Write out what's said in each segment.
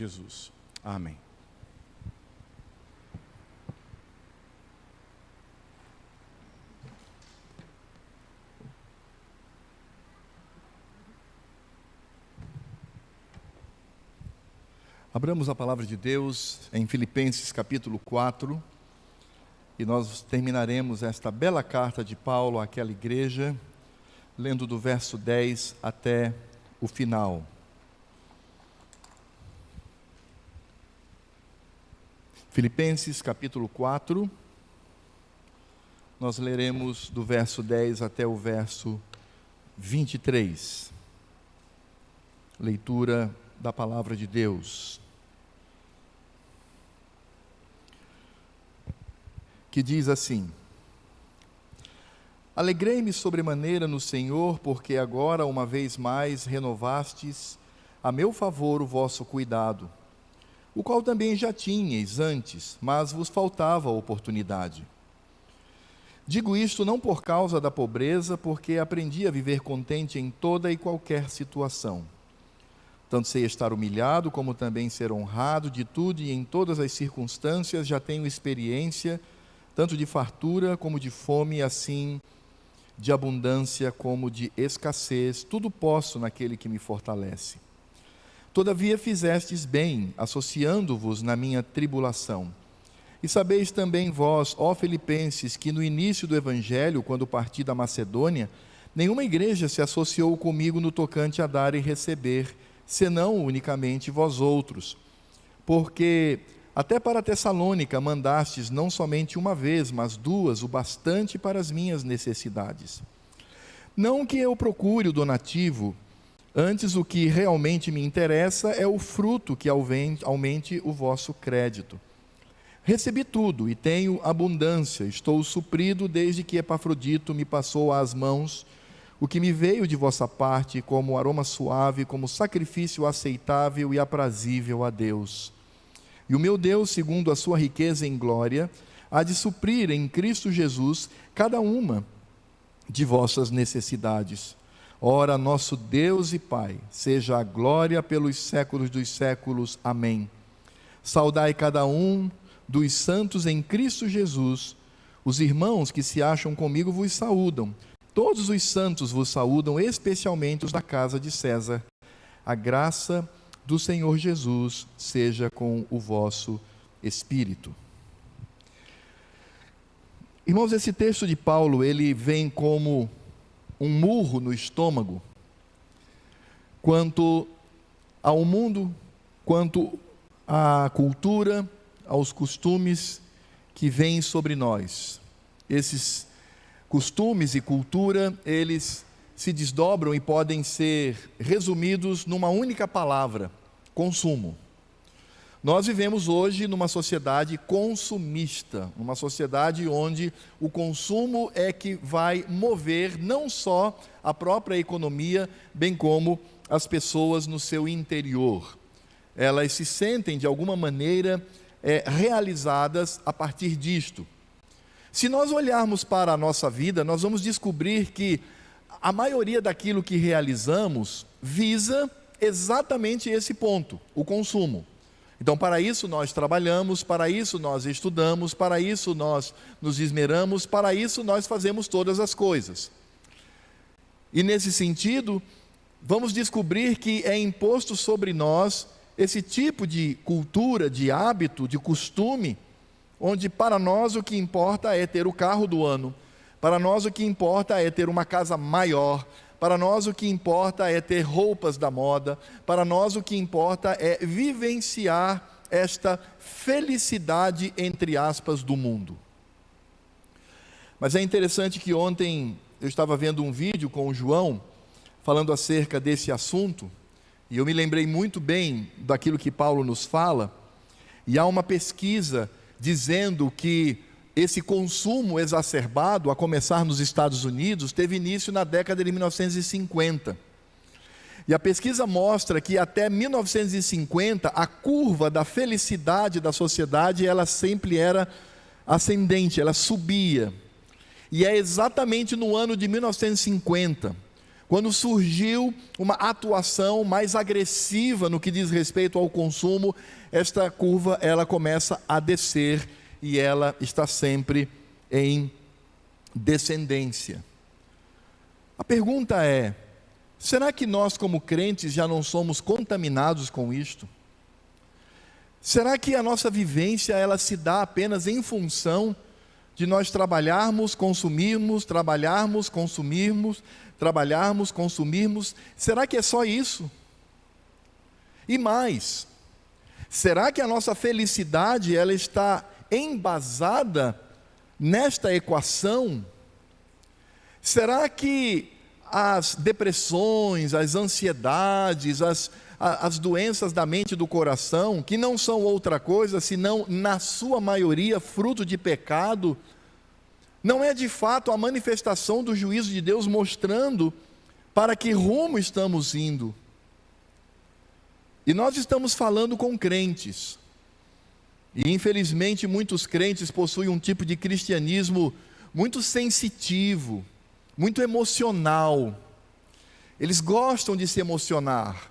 Jesus. Amém. Abramos a palavra de Deus em Filipenses capítulo 4, e nós terminaremos esta bela carta de Paulo àquela igreja, lendo do verso 10 até o final. Filipenses capítulo 4, nós leremos do verso 10 até o verso 23. Leitura da palavra de Deus, que diz assim: Alegrei-me sobremaneira no Senhor, porque agora uma vez mais renovastes a meu favor o vosso cuidado, o qual também já tinhais antes, mas vos faltava oportunidade. Digo isto não por causa da pobreza, porque aprendi a viver contente em toda e qualquer situação. Tanto sei estar humilhado, como também ser honrado, de tudo e em todas as circunstâncias já tenho experiência, tanto de fartura como de fome, assim de abundância como de escassez, tudo posso naquele que me fortalece. Todavia fizestes bem, associando-vos na minha tribulação. E sabeis também vós, ó Filipenses, que no início do Evangelho, quando parti da Macedônia, nenhuma igreja se associou comigo no tocante a dar e receber, senão unicamente vós outros. Porque até para Tessalônica mandastes não somente uma vez, mas duas, o bastante para as minhas necessidades. Não que eu procure o donativo, antes o que realmente me interessa é o fruto que aumente o vosso crédito. Recebi tudo e tenho abundância, estou suprido desde que Epafrodito me passou às mãos o que me veio de vossa parte como aroma suave, como sacrifício aceitável e aprazível a Deus. E o meu Deus, segundo a sua riqueza em glória, há de suprir em Cristo Jesus cada uma de vossas necessidades. Ora, nosso Deus e Pai, seja a glória pelos séculos dos séculos. Amém. Saudai cada um dos santos em Cristo Jesus. Os irmãos que se acham comigo vos saúdam. Todos os santos vos saúdam, especialmente os da casa de César. A graça do Senhor Jesus seja com o vosso espírito. Irmãos, esse texto de Paulo, ele vem como um murro no estômago, quanto ao mundo, quanto à cultura, aos costumes que vêm sobre nós. Esses costumes e cultura, eles se desdobram e podem ser resumidos numa única palavra: consumo. Nós vivemos hoje numa sociedade consumista, numa sociedade onde o consumo é que vai mover não só a própria economia, bem como as pessoas no seu interior. Elas se sentem, de alguma maneira, realizadas a partir disto. Se nós olharmos para a nossa vida, nós vamos descobrir que a maioria daquilo que realizamos visa exatamente esse ponto, o consumo. Então, para isso nós trabalhamos, para isso nós estudamos, para isso nós nos esmeramos, para isso nós fazemos todas as coisas. E nesse sentido, vamos descobrir que é imposto sobre nós esse tipo de cultura, de hábito, de costume, onde para nós o que importa é ter o carro do ano, para nós o que importa é ter uma casa maior, para nós o que importa é ter roupas da moda, para nós o que importa é vivenciar esta felicidade, entre aspas, do mundo. Mas é interessante que ontem eu estava vendo um vídeo com o João, falando acerca desse assunto, e eu me lembrei muito bem daquilo que Paulo nos fala, e há uma pesquisa dizendo que esse consumo exacerbado, a começar nos Estados Unidos, teve início na década de 1950. E a pesquisa mostra que até 1950, a curva da felicidade da sociedade, ela sempre era ascendente, ela subia. E é exatamente no ano de 1950, quando surgiu uma atuação mais agressiva no que diz respeito ao consumo, esta curva ela começa a descer e ela está sempre em descendência. A pergunta é: será que nós como crentes já não somos contaminados com isto? Será que a nossa vivência ela se dá apenas em função de nós trabalharmos, consumirmos, trabalharmos, consumirmos, trabalharmos, consumirmos? Será que é só isso? E mais, será que a nossa felicidade ela está embasada nesta equação? Será que as depressões, as ansiedades, as doenças da mente e do coração, que não são outra coisa senão, na sua maioria, fruto de pecado, não é de fato a manifestação do juízo de Deus mostrando para que rumo estamos indo? E nós estamos falando com crentes, e infelizmente muitos crentes possuem um tipo de cristianismo muito sensitivo, muito emocional. Eles gostam de se emocionar.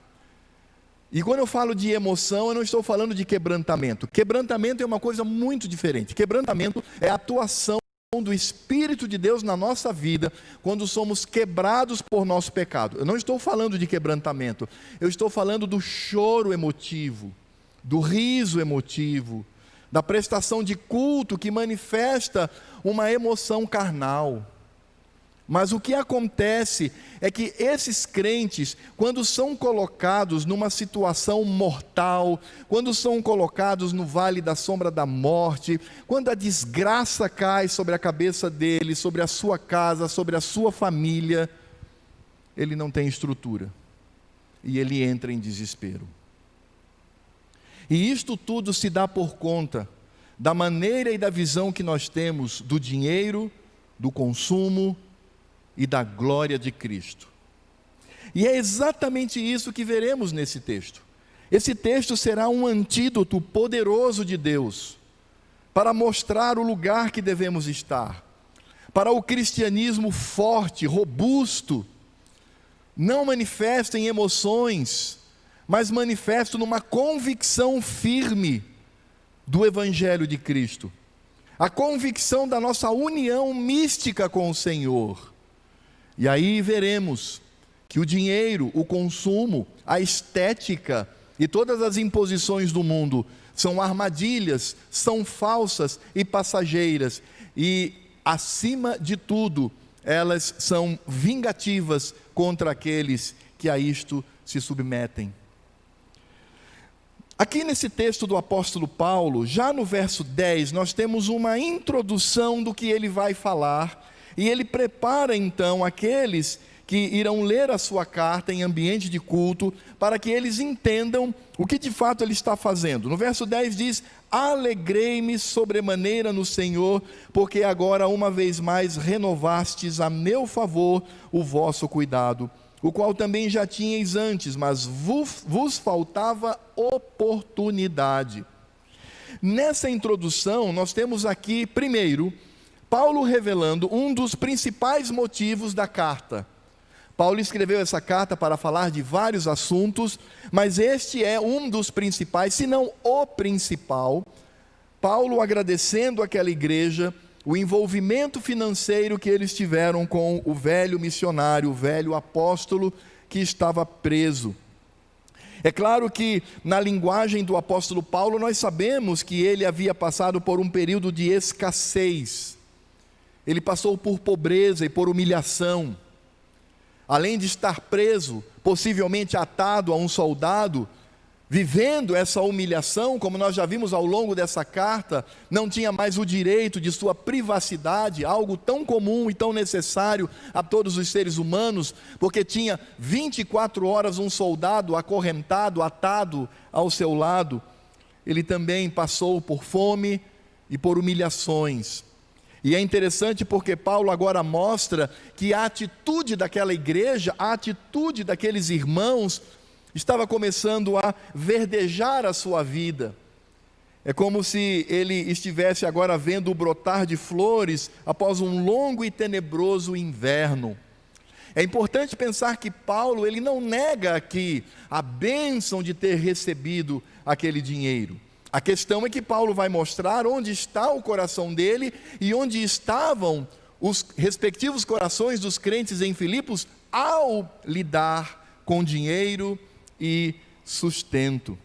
E quando eu falo de emoção, eu não estou falando de quebrantamento. Quebrantamento é uma coisa muito diferente. Quebrantamento é a atuação do Espírito de Deus na nossa vida, quando somos quebrados por nosso pecado. Eu não estou falando de quebrantamento, eu estou falando do choro emotivo, do riso emotivo, da prestação de culto que manifesta uma emoção carnal. Mas o que acontece é que esses crentes, quando são colocados numa situação mortal, quando são colocados no vale da sombra da morte, quando a desgraça cai sobre a cabeça deles, sobre a sua casa, sobre a sua família, ele não tem estrutura e ele entra em desespero. E isto tudo se dá por conta da maneira e da visão que nós temos do dinheiro, do consumo e da glória de Cristo. E é exatamente isso que veremos nesse texto. Esse texto será um antídoto poderoso de Deus para mostrar o lugar que devemos estar, para o cristianismo forte, robusto, não manifesto em emoções, mas manifesto numa convicção firme do Evangelho de Cristo, a convicção da nossa união mística com o Senhor. E aí veremos que o dinheiro, o consumo, a estética e todas as imposições do mundo são armadilhas, são falsas e passageiras, e acima de tudo, elas são vingativas contra aqueles que a isto se submetem. Aqui nesse texto do apóstolo Paulo, já no verso 10, nós temos uma introdução do que ele vai falar. E ele prepara então aqueles que irão ler a sua carta em ambiente de culto, para que eles entendam o que de fato ele está fazendo. No verso 10 diz: alegrei-me sobremaneira no Senhor, porque agora uma vez mais renovastes a meu favor o vosso cuidado, o qual também já tinhais antes, mas vos faltava oportunidade. Nessa introdução nós temos aqui, primeiro, Paulo revelando um dos principais motivos da carta. Paulo escreveu essa carta para falar de vários assuntos, mas este é um dos principais, se não o principal. Paulo agradecendo àquela igreja o envolvimento financeiro que eles tiveram com o velho missionário, o velho apóstolo que estava preso. É claro que na linguagem do apóstolo Paulo nós sabemos que ele havia passado por um período de escassez. Ele passou por pobreza e por humilhação. Além de estar preso, possivelmente atado a um soldado, vivendo essa humilhação, como nós já vimos ao longo dessa carta, não tinha mais o direito de sua privacidade, algo tão comum e tão necessário a todos os seres humanos, porque tinha 24 horas um soldado acorrentado, atado ao seu lado. Ele também passou por fome e por humilhações. E é interessante porque Paulo agora mostra que a atitude daquela igreja, a atitude daqueles irmãos, estava começando a verdejar a sua vida. É como se ele estivesse agora vendo o brotar de flores após um longo e tenebroso inverno. É importante pensar que Paulo, ele não nega aqui a bênção de ter recebido aquele dinheiro. A questão é que Paulo vai mostrar onde está o coração dele e onde estavam os respectivos corações dos crentes em Filipos ao lidar com dinheiro e sustento.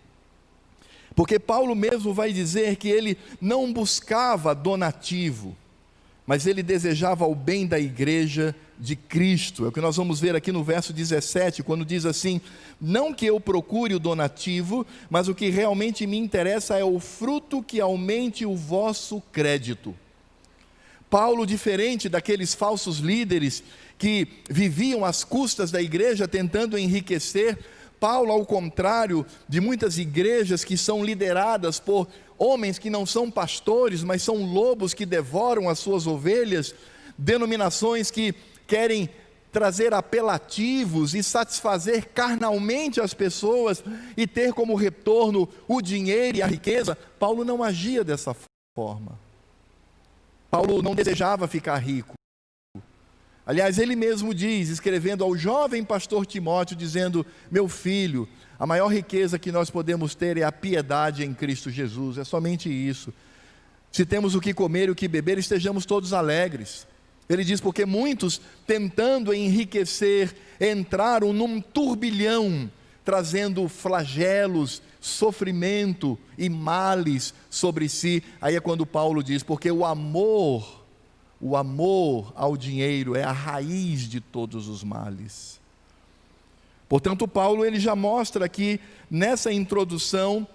Porque Paulo mesmo vai dizer que ele não buscava donativo, mas ele desejava o bem da igreja de Cristo. É o que nós vamos ver aqui no verso 17, quando diz assim: não que eu procure o donativo, mas o que realmente me interessa é o fruto que aumente o vosso crédito. Paulo, diferente daqueles falsos líderes que viviam às custas da igreja tentando enriquecer, Paulo, ao contrário de muitas igrejas que são lideradas por homens que não são pastores, mas são lobos que devoram as suas ovelhas, denominações que querem trazer apelativos e satisfazer carnalmente as pessoas e ter como retorno o dinheiro e a riqueza, Paulo não agia dessa forma. Paulo não desejava ficar rico. Aliás, ele mesmo diz, escrevendo ao jovem pastor Timóteo, dizendo: meu filho, a maior riqueza que nós podemos ter é a piedade em Cristo Jesus, é somente isso. Se temos o que comer e o que beber, estejamos todos alegres. Ele diz, porque muitos, tentando enriquecer, entraram num turbilhão, trazendo flagelos, sofrimento e males sobre si. Aí é quando Paulo diz, porque o amor ao dinheiro é a raiz de todos os males. Portanto, Paulo ele já mostra aqui nessa introdução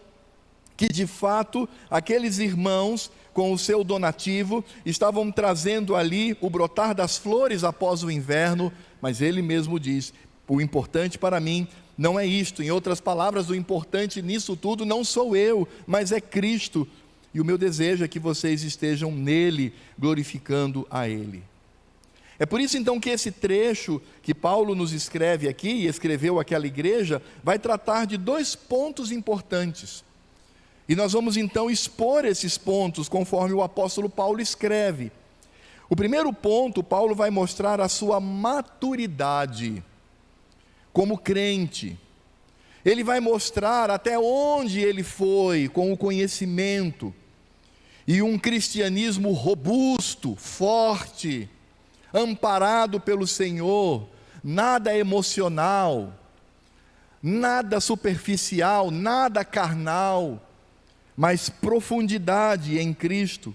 que de fato aqueles irmãos com o seu donativo estavam trazendo ali o brotar das flores após o inverno, mas ele mesmo diz: o importante para mim não é isto. Em outras palavras, o importante nisso tudo não sou eu, mas é Cristo. E o meu desejo é que vocês estejam nele, glorificando a Ele. É por isso então que esse trecho que Paulo nos escreve aqui, e escreveu àquela igreja, vai tratar de dois pontos importantes. E nós vamos então expor esses pontos, conforme o apóstolo Paulo escreve. O primeiro ponto, Paulo vai mostrar a sua maturidade como crente. Ele vai mostrar até onde ele foi com o conhecimento e um cristianismo robusto, forte, amparado pelo Senhor, nada emocional, nada superficial, nada carnal, mas profundidade em Cristo.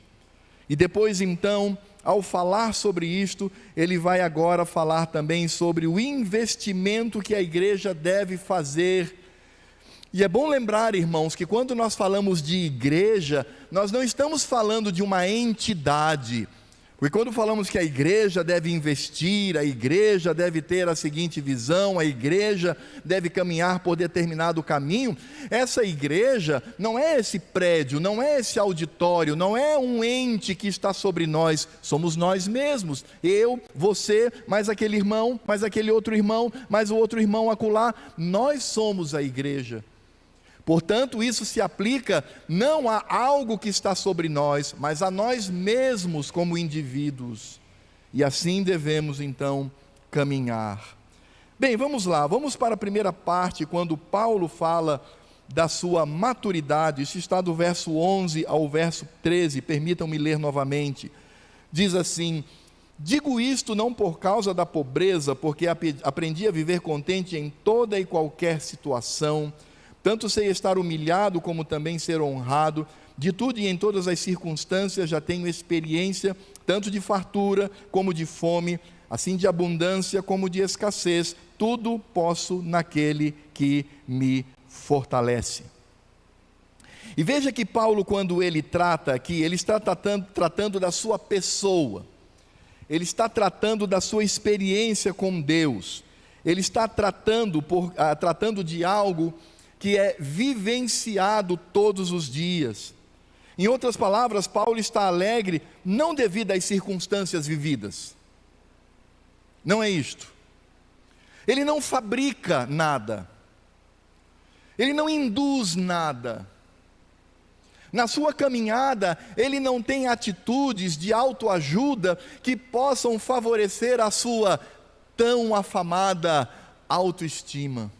E depois então, ao falar sobre isto, ele vai agora falar também sobre o investimento que a igreja deve fazer. E é bom lembrar, irmãos, que quando nós falamos de igreja, nós não estamos falando de uma entidade. Porque quando falamos que a igreja deve investir, a igreja deve ter a seguinte visão, a igreja deve caminhar por determinado caminho, essa igreja não é esse prédio, não é esse auditório, não é um ente que está sobre nós, somos nós mesmos, eu, você, mais aquele irmão, mais aquele outro irmão, mais o outro irmão acolá, nós somos a igreja. Portanto, isso se aplica não a algo que está sobre nós, mas a nós mesmos como indivíduos. E assim devemos então caminhar. Bem, vamos lá, vamos para a primeira parte, quando Paulo fala da sua maturidade. Isso está do verso 11 ao verso 13, permitam-me ler novamente. Diz assim: digo isto não por causa da pobreza, porque aprendi a viver contente em toda e qualquer situação. Tanto sei estar humilhado, como também ser honrado. De tudo e em todas as circunstâncias já tenho experiência, tanto de fartura como de fome, assim de abundância como de escassez. Tudo posso naquele que me fortalece. E veja que Paulo, quando ele trata aqui, ele está tratando da sua pessoa. Ele está tratando da sua experiência com Deus. Ele está tratando de algo que é vivenciado todos os dias. Em outras palavras, Paulo está alegre não devido às circunstâncias vividas. Não é isto. Ele não fabrica nada. Ele não induz nada. Na sua caminhada, ele não tem atitudes de autoajuda que possam favorecer a sua tão afamada autoestima.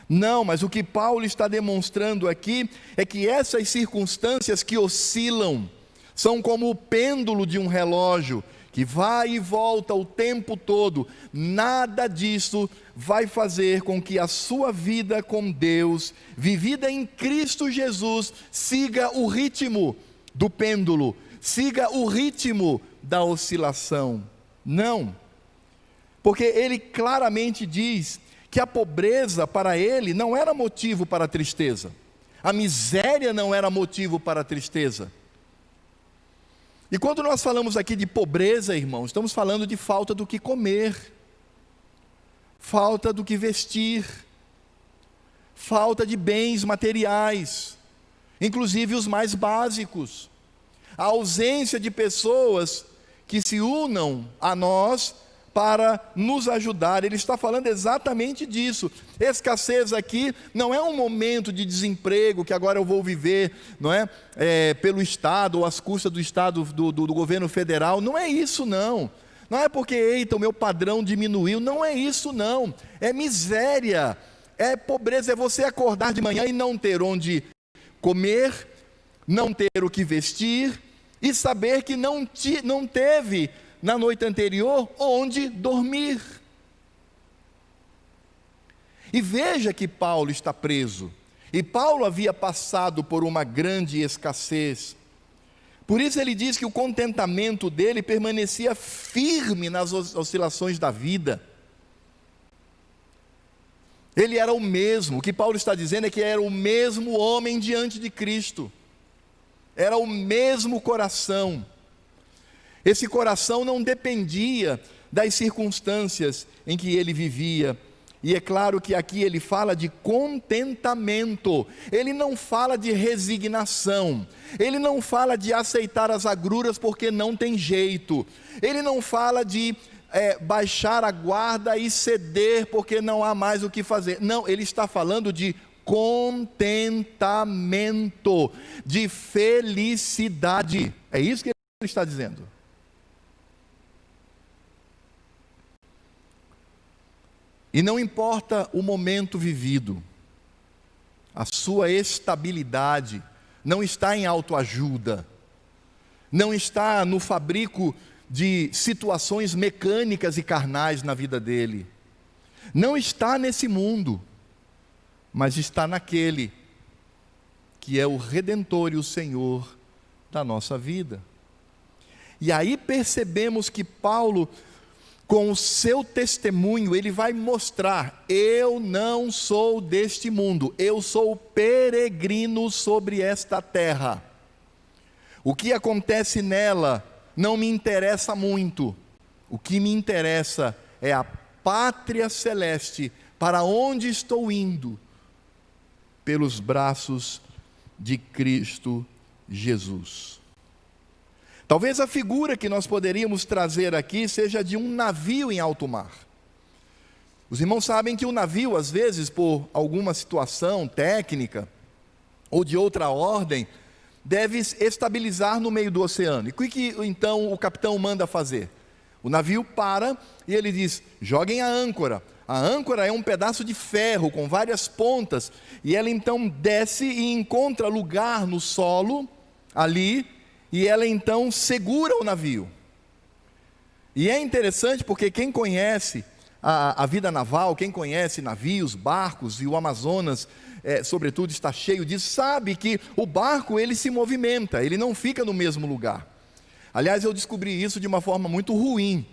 Não, mas o que Paulo está demonstrando aqui é que essas circunstâncias que oscilam são como o pêndulo de um relógio que vai e volta o tempo todo. Nada disso vai fazer com que a sua vida com Deus, vivida em Cristo Jesus, siga o ritmo do pêndulo, siga o ritmo da oscilação. Não, porque ele claramente diz que a pobreza para ele não era motivo para a tristeza, a miséria não era motivo para a tristeza. E quando nós falamos aqui de pobreza, irmãos, estamos falando de falta do que comer, falta do que vestir, falta de bens materiais, inclusive os mais básicos, a ausência de pessoas que se unam a nós para nos ajudar. Ele está falando exatamente disso. Escassez aqui não é um momento de desemprego que agora eu vou viver, não é? Pelo Estado ou às custas do Estado, do governo federal. Não é isso não. Não é porque, eita, o meu padrão diminuiu. Não é isso não. É miséria, é pobreza, é você acordar de manhã e não ter onde comer, não ter o que vestir e saber que não teve na noite anterior onde dormir. E veja que Paulo está preso, e Paulo havia passado por uma grande escassez. Por isso ele diz que o contentamento dele permanecia firme nas oscilações da vida. Ele era o mesmo. O que Paulo está dizendo é que era o mesmo homem diante de Cristo, era o mesmo coração. Esse coração não dependia das circunstâncias em que ele vivia. E é claro que aqui ele fala de contentamento. Ele não fala de resignação. Ele não fala de aceitar as agruras porque não tem jeito. Ele não fala de baixar a guarda e ceder porque não há mais o que fazer. Não, ele está falando de contentamento, de felicidade. É isso que ele está dizendo. E não importa o momento vivido, a sua estabilidade não está em autoajuda, não está no fabrico de situações mecânicas e carnais na vida dele, não está nesse mundo, mas está naquele que é o Redentor e o Senhor da nossa vida. E aí percebemos que Paulo, com o seu testemunho, ele vai mostrar: eu não sou deste mundo, eu sou peregrino sobre esta terra. O que acontece nela não me interessa muito. O que me interessa é a pátria celeste, para onde estou indo, pelos braços de Cristo Jesus. Talvez a figura que nós poderíamos trazer aqui seja de um navio em alto mar. Os irmãos sabem que o navio, às vezes, por alguma situação técnica ou de outra ordem, deve estabilizar no meio do oceano. E o que então o capitão manda fazer? O navio para e ele diz: joguem a âncora. A âncora é um pedaço de ferro com várias pontas, e ela então desce e encontra lugar no solo ali, e ela então segura o navio. E é interessante porque quem conhece a vida naval, quem conhece navios, barcos, e o Amazonas sobretudo está cheio disso, sabe que o barco ele se movimenta, ele não fica no mesmo lugar. Aliás, eu descobri isso de uma forma muito ruim,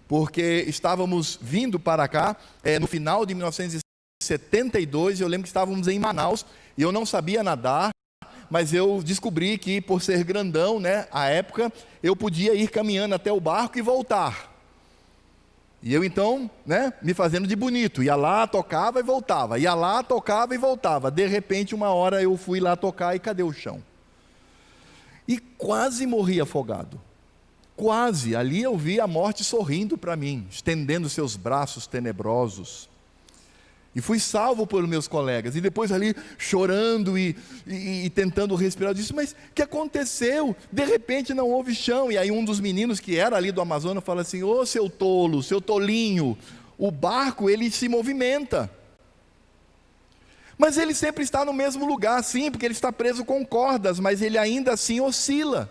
porque estávamos vindo para cá no final de 1972, eu lembro que estávamos em Manaus, e eu não sabia nadar, mas eu descobri que, por ser grandão, né, à época, eu podia ir caminhando até o barco e voltar. E eu então, né, me fazendo de bonito, ia lá, tocava e voltava, ia lá, tocava e voltava. De repente, uma hora eu fui lá tocar e cadê o chão? E quase morri afogado. Quase, ali eu vi a morte sorrindo para mim, estendendo seus braços tenebrosos. E fui salvo pelos meus colegas. E depois ali chorando e tentando respirar, eu disse, mas o que aconteceu? De repente não houve chão. E aí um dos meninos que era ali do Amazonas fala assim, ô seu tolo, seu tolinho, o barco ele se movimenta. Mas ele sempre está no mesmo lugar, sim, porque ele está preso com cordas, mas ele ainda assim oscila.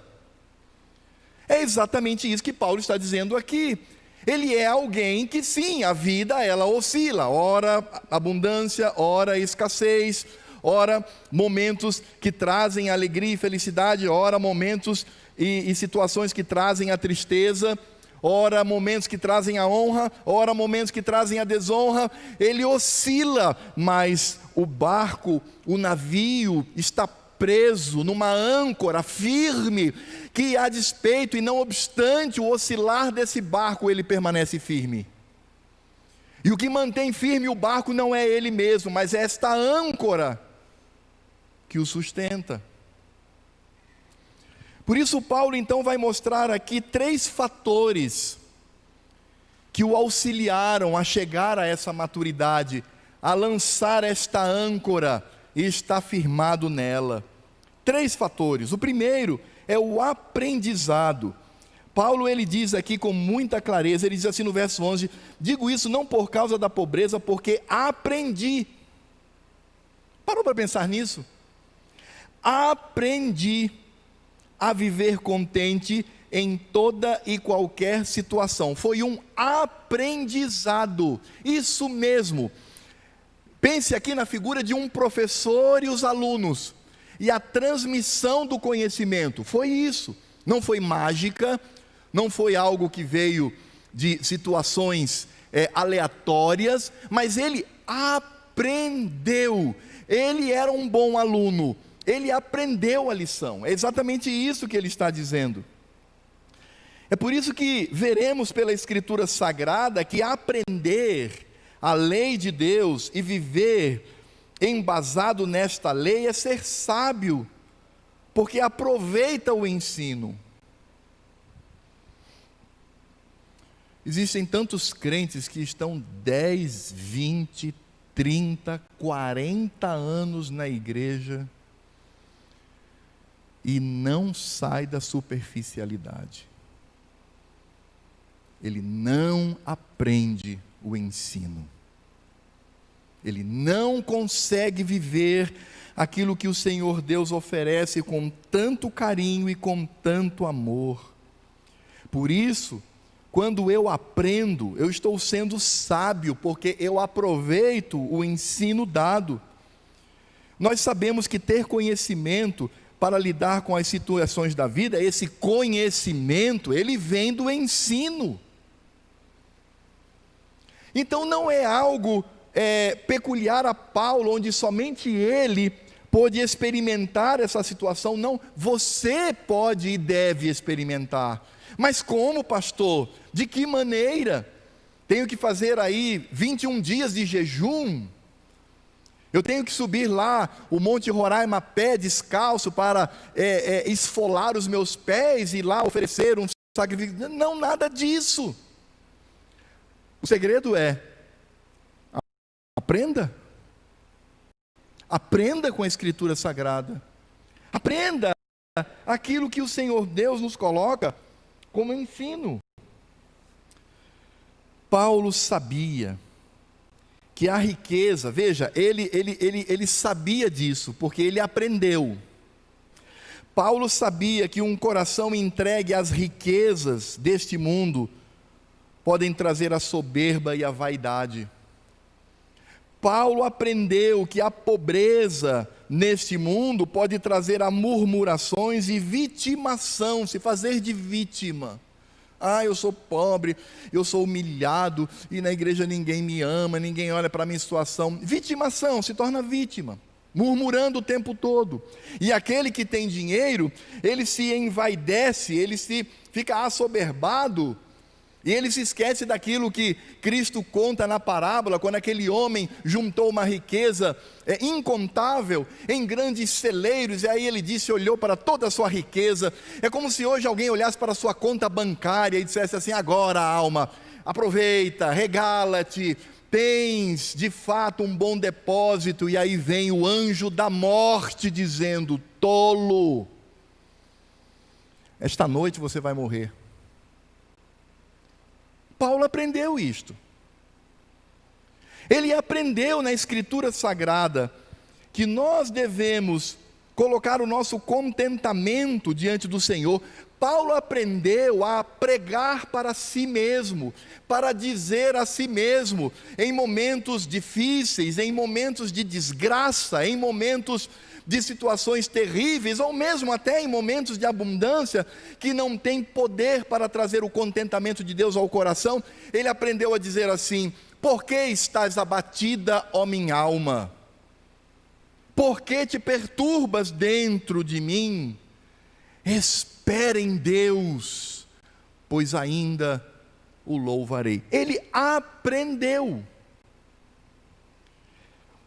É exatamente isso que Paulo está dizendo aqui. Ele é alguém que sim, a vida ela oscila, ora abundância, ora escassez, ora momentos que trazem alegria e felicidade, ora momentos e situações que trazem a tristeza, ora momentos que trazem a honra, ora momentos que trazem a desonra. Ele oscila, mas o barco, o navio está preso numa âncora firme, que a despeito e não obstante o oscilar desse barco, ele permanece firme. E o que mantém firme o barco não é ele mesmo, mas é esta âncora que o sustenta. Por isso Paulo então vai mostrar aqui 3 fatores que o auxiliaram a chegar a essa maturidade, a lançar esta âncora e estar firmado nela. 3 fatores. O primeiro é o aprendizado. Paulo ele diz aqui com muita clareza, ele diz assim no verso 11, digo isso não por causa da pobreza, porque aprendi. Parou para pensar nisso? Aprendi a viver contente em toda e qualquer situação. Foi um aprendizado, isso mesmo. Pense aqui na figura de um professor e os alunos, e a transmissão do conhecimento, foi isso, não foi mágica, não foi algo que veio de situações aleatórias, mas ele aprendeu, ele era um bom aluno, ele aprendeu a lição, é exatamente isso que ele está dizendo. É por isso que veremos pela Escritura Sagrada que aprender a lei de Deus e viver embasado nesta lei é ser sábio, porque aproveita o ensino. Existem tantos crentes que estão 10, 20, 30, 40 anos na igreja e não sai da superficialidade. Ele não aprende o ensino. Ele não consegue viver aquilo que o Senhor Deus oferece com tanto carinho e com tanto amor. Por isso, quando eu aprendo, eu estou sendo sábio, porque eu aproveito o ensino dado. Nós sabemos que ter conhecimento para lidar com as situações da vida, esse conhecimento, ele vem do ensino. Então não é algo peculiar a Paulo, onde somente ele pôde experimentar essa situação. Não, você pode e deve experimentar. Mas como, pastor? De que maneira? Tenho que fazer aí 21 dias de jejum? Eu tenho que subir lá o Monte Roraima a pé, descalço, para esfolar os meus pés e lá oferecer um sacrifício? Não, nada disso. O segredo é: aprenda. Aprenda com a Escritura Sagrada. Aprenda aquilo que o Senhor Deus nos coloca como ensino. Paulo sabia que a riqueza, veja, ele sabia disso, porque ele aprendeu. Paulo sabia que um coração entregue às riquezas deste mundo podem trazer a soberba e a vaidade. Paulo aprendeu que a pobreza neste mundo pode trazer a murmurações e vitimação, se fazer de vítima. Eu sou pobre, eu sou humilhado, e na igreja ninguém me ama, ninguém olha para a minha situação. Vitimação, se torna vítima, murmurando o tempo todo. E aquele que tem dinheiro, ele se envaidece, ele se fica assoberbado, e ele se esquece daquilo que Cristo conta na parábola, quando aquele homem juntou uma riqueza incontável em grandes celeiros, e aí ele disse, olhou para toda a sua riqueza. É como se hoje alguém olhasse para a sua conta bancária e dissesse assim: agora, alma, aproveita, regala-te, tens de fato um bom depósito, e aí vem o anjo da morte dizendo: tolo, esta noite você vai morrer. Paulo aprendeu isto. Ele aprendeu na Escritura Sagrada que nós devemos colocar o nosso contentamento diante do Senhor. Paulo aprendeu a pregar para si mesmo, para dizer a si mesmo, em momentos difíceis, em momentos de desgraça, em momentos de situações terríveis, ou mesmo até em momentos de abundância, que não tem poder para trazer o contentamento de Deus ao coração. Ele aprendeu a dizer assim: por que estás abatida, ó minha alma? Por que te perturbas dentro de mim? Espera em Deus, pois ainda o louvarei. Ele aprendeu.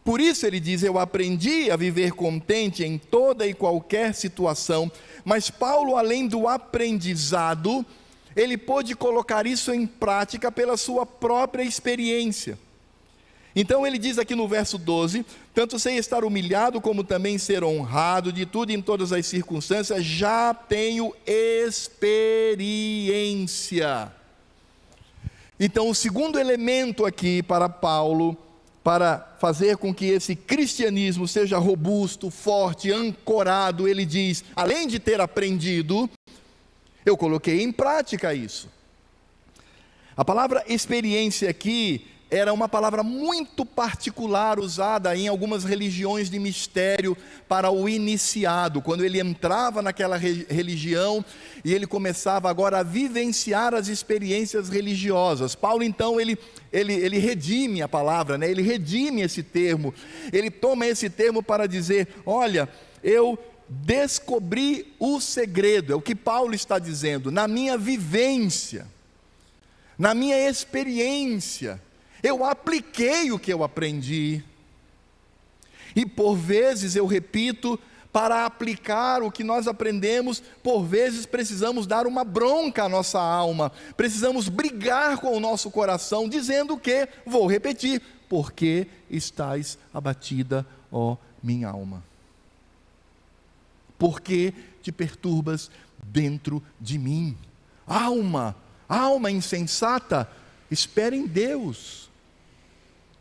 Por isso ele diz: eu aprendi a viver contente em toda e qualquer situação. Mas Paulo, além do aprendizado, ele pôde colocar isso em prática pela sua própria experiência. Então ele diz aqui no verso 12: tanto sei estar humilhado como também ser honrado, de tudo e em todas as circunstâncias já tenho experiência. Então o segundo elemento aqui para Paulo, para fazer com que esse cristianismo seja robusto, forte, ancorado, ele diz: além de ter aprendido, eu coloquei em prática isso. A palavra experiência aqui era uma palavra muito particular, usada em algumas religiões de mistério para o iniciado, quando ele entrava naquela religião e ele começava agora a vivenciar as experiências religiosas. Paulo então, ele redime a palavra, ele redime esse termo, ele toma esse termo para dizer: olha, eu descobri o segredo. É o que Paulo está dizendo: na minha vivência, na minha experiência, eu apliquei o que eu aprendi. E por vezes, eu repito, para aplicar o que nós aprendemos, por vezes precisamos dar uma bronca à nossa alma, precisamos brigar com o nosso coração, dizendo que, vou repetir: por que estás abatida, ó minha alma? Por que te perturbas dentro de mim? Alma insensata, espera em Deus,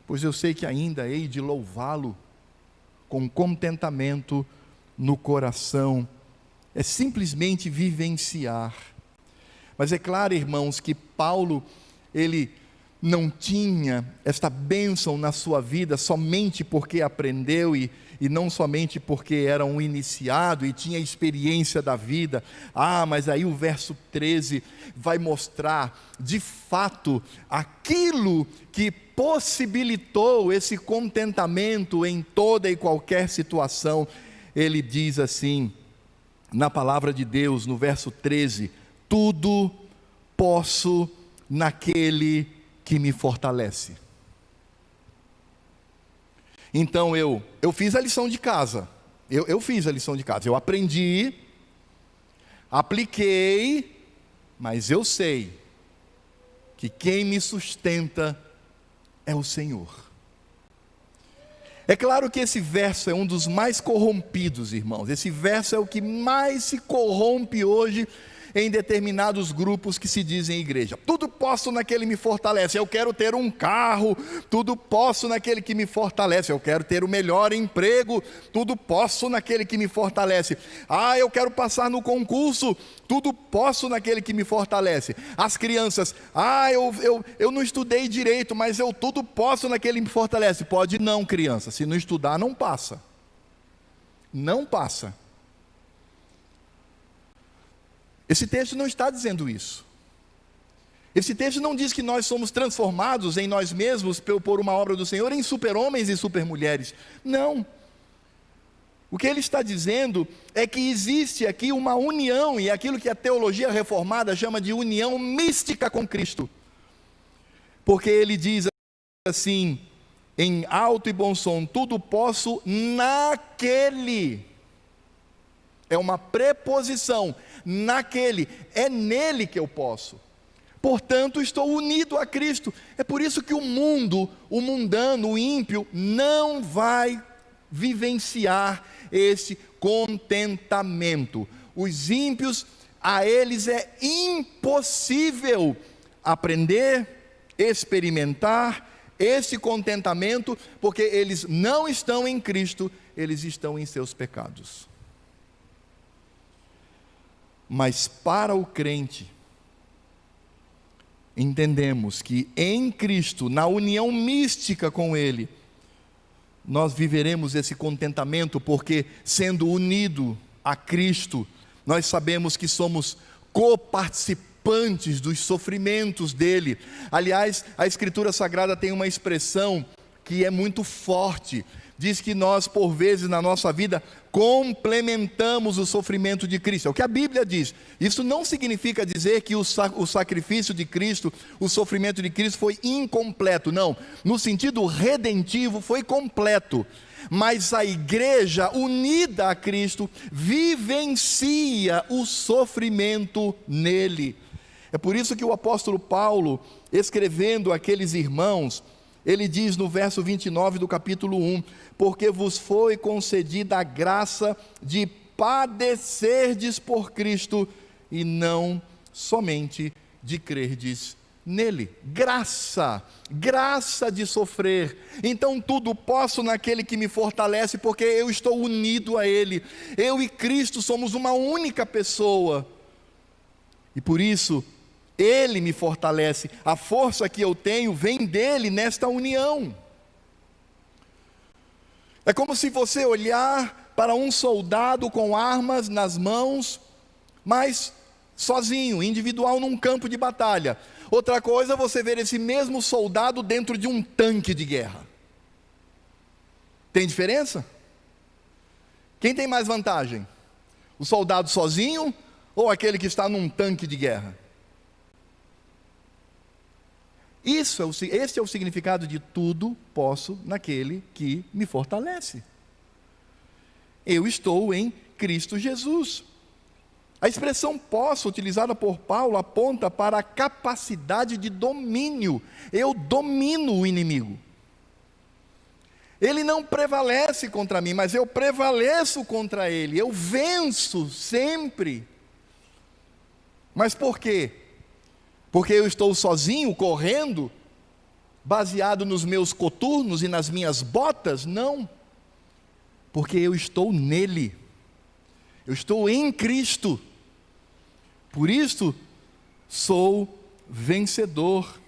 pois eu sei que ainda hei de louvá-lo com contentamento no coração. É simplesmente vivenciar. Mas é claro, irmãos, que Paulo, ele não tinha esta bênção na sua vida somente porque aprendeu e não somente porque era um iniciado e tinha experiência da vida. Mas aí o verso 13 vai mostrar de fato aquilo que possibilitou esse contentamento em toda e qualquer situação. Ele diz assim, na palavra de Deus, no verso 13: tudo posso naquele que me fortalece. Então eu fiz a lição de casa, eu fiz a lição de casa, eu aprendi, apliquei, mas eu sei que quem me sustenta é o Senhor. É claro que esse verso é um dos mais corrompidos, irmãos. Esse verso é o que mais se corrompe hoje em determinados grupos que se dizem igreja. Tudo posso naquele que me fortalece. Eu quero ter um carro. Tudo posso naquele que me fortalece. Eu quero ter o melhor emprego. Tudo posso naquele que me fortalece. Eu quero passar no concurso. Tudo posso naquele que me fortalece. As crianças: eu não estudei direito, mas eu tudo posso naquele que me fortalece. Pode não, criança. Se não estudar, não passa. Não passa. Esse texto não está dizendo isso. Esse texto não diz que nós somos transformados em nós mesmos por uma obra do Senhor em super-homens e super-mulheres. Não. O que ele está dizendo é que existe aqui uma união, e aquilo que a teologia reformada chama de união mística com Cristo. Porque ele diz assim, em alto e bom som: tudo posso naquele. É uma preposição, naquele, é nele que eu posso. portanto estou unido a Cristo. É por isso que o mundo, o mundano, o ímpio, não vai vivenciar esse contentamento. Os ímpios, a eles é impossível aprender, experimentar esse contentamento, porque eles não estão em Cristo, eles estão em seus pecados. Mas para o crente, entendemos que em Cristo, na união mística com Ele, nós viveremos esse contentamento, porque sendo unido a Cristo, nós sabemos que somos coparticipantes dos sofrimentos dele. Aliás, a Escritura Sagrada tem uma expressão que é muito forte. Diz que nós, por vezes na nossa vida, complementamos o sofrimento de Cristo. É o que a Bíblia diz. Isso não significa dizer que o sacrifício de Cristo, o sofrimento de Cristo foi incompleto. Não, no sentido redentivo foi completo. Mas a igreja unida a Cristo vivencia o sofrimento nele. É por isso que o apóstolo Paulo, escrevendo àqueles irmãos, ele diz no verso 29 do capítulo 1: porque vos foi concedida a graça de padecerdes por Cristo, e não somente de crerdes nele. Graça de sofrer. Então tudo posso naquele que me fortalece, porque eu estou unido a ele. Eu e Cristo somos uma única pessoa, e por isso ele me fortalece. A força que eu tenho vem dele nesta união. É como se você olhar para um soldado com armas nas mãos, mas sozinho, individual, num campo de batalha. Outra coisa é você ver esse mesmo soldado dentro de um tanque de guerra. Tem diferença? Quem tem mais vantagem? O soldado sozinho ou aquele que está num tanque de guerra? Esse é o significado de tudo posso naquele que me fortalece. Eu estou em Cristo Jesus. A expressão posso, utilizada por Paulo, aponta para a capacidade de domínio. Eu domino o inimigo. Ele não prevalece contra mim, mas eu prevaleço contra ele. Eu venço sempre. Mas por quê? Porque eu estou sozinho, correndo, baseado nos meus coturnos e nas minhas botas? Não, porque eu estou nele, eu estou em Cristo, por isso sou vencedor.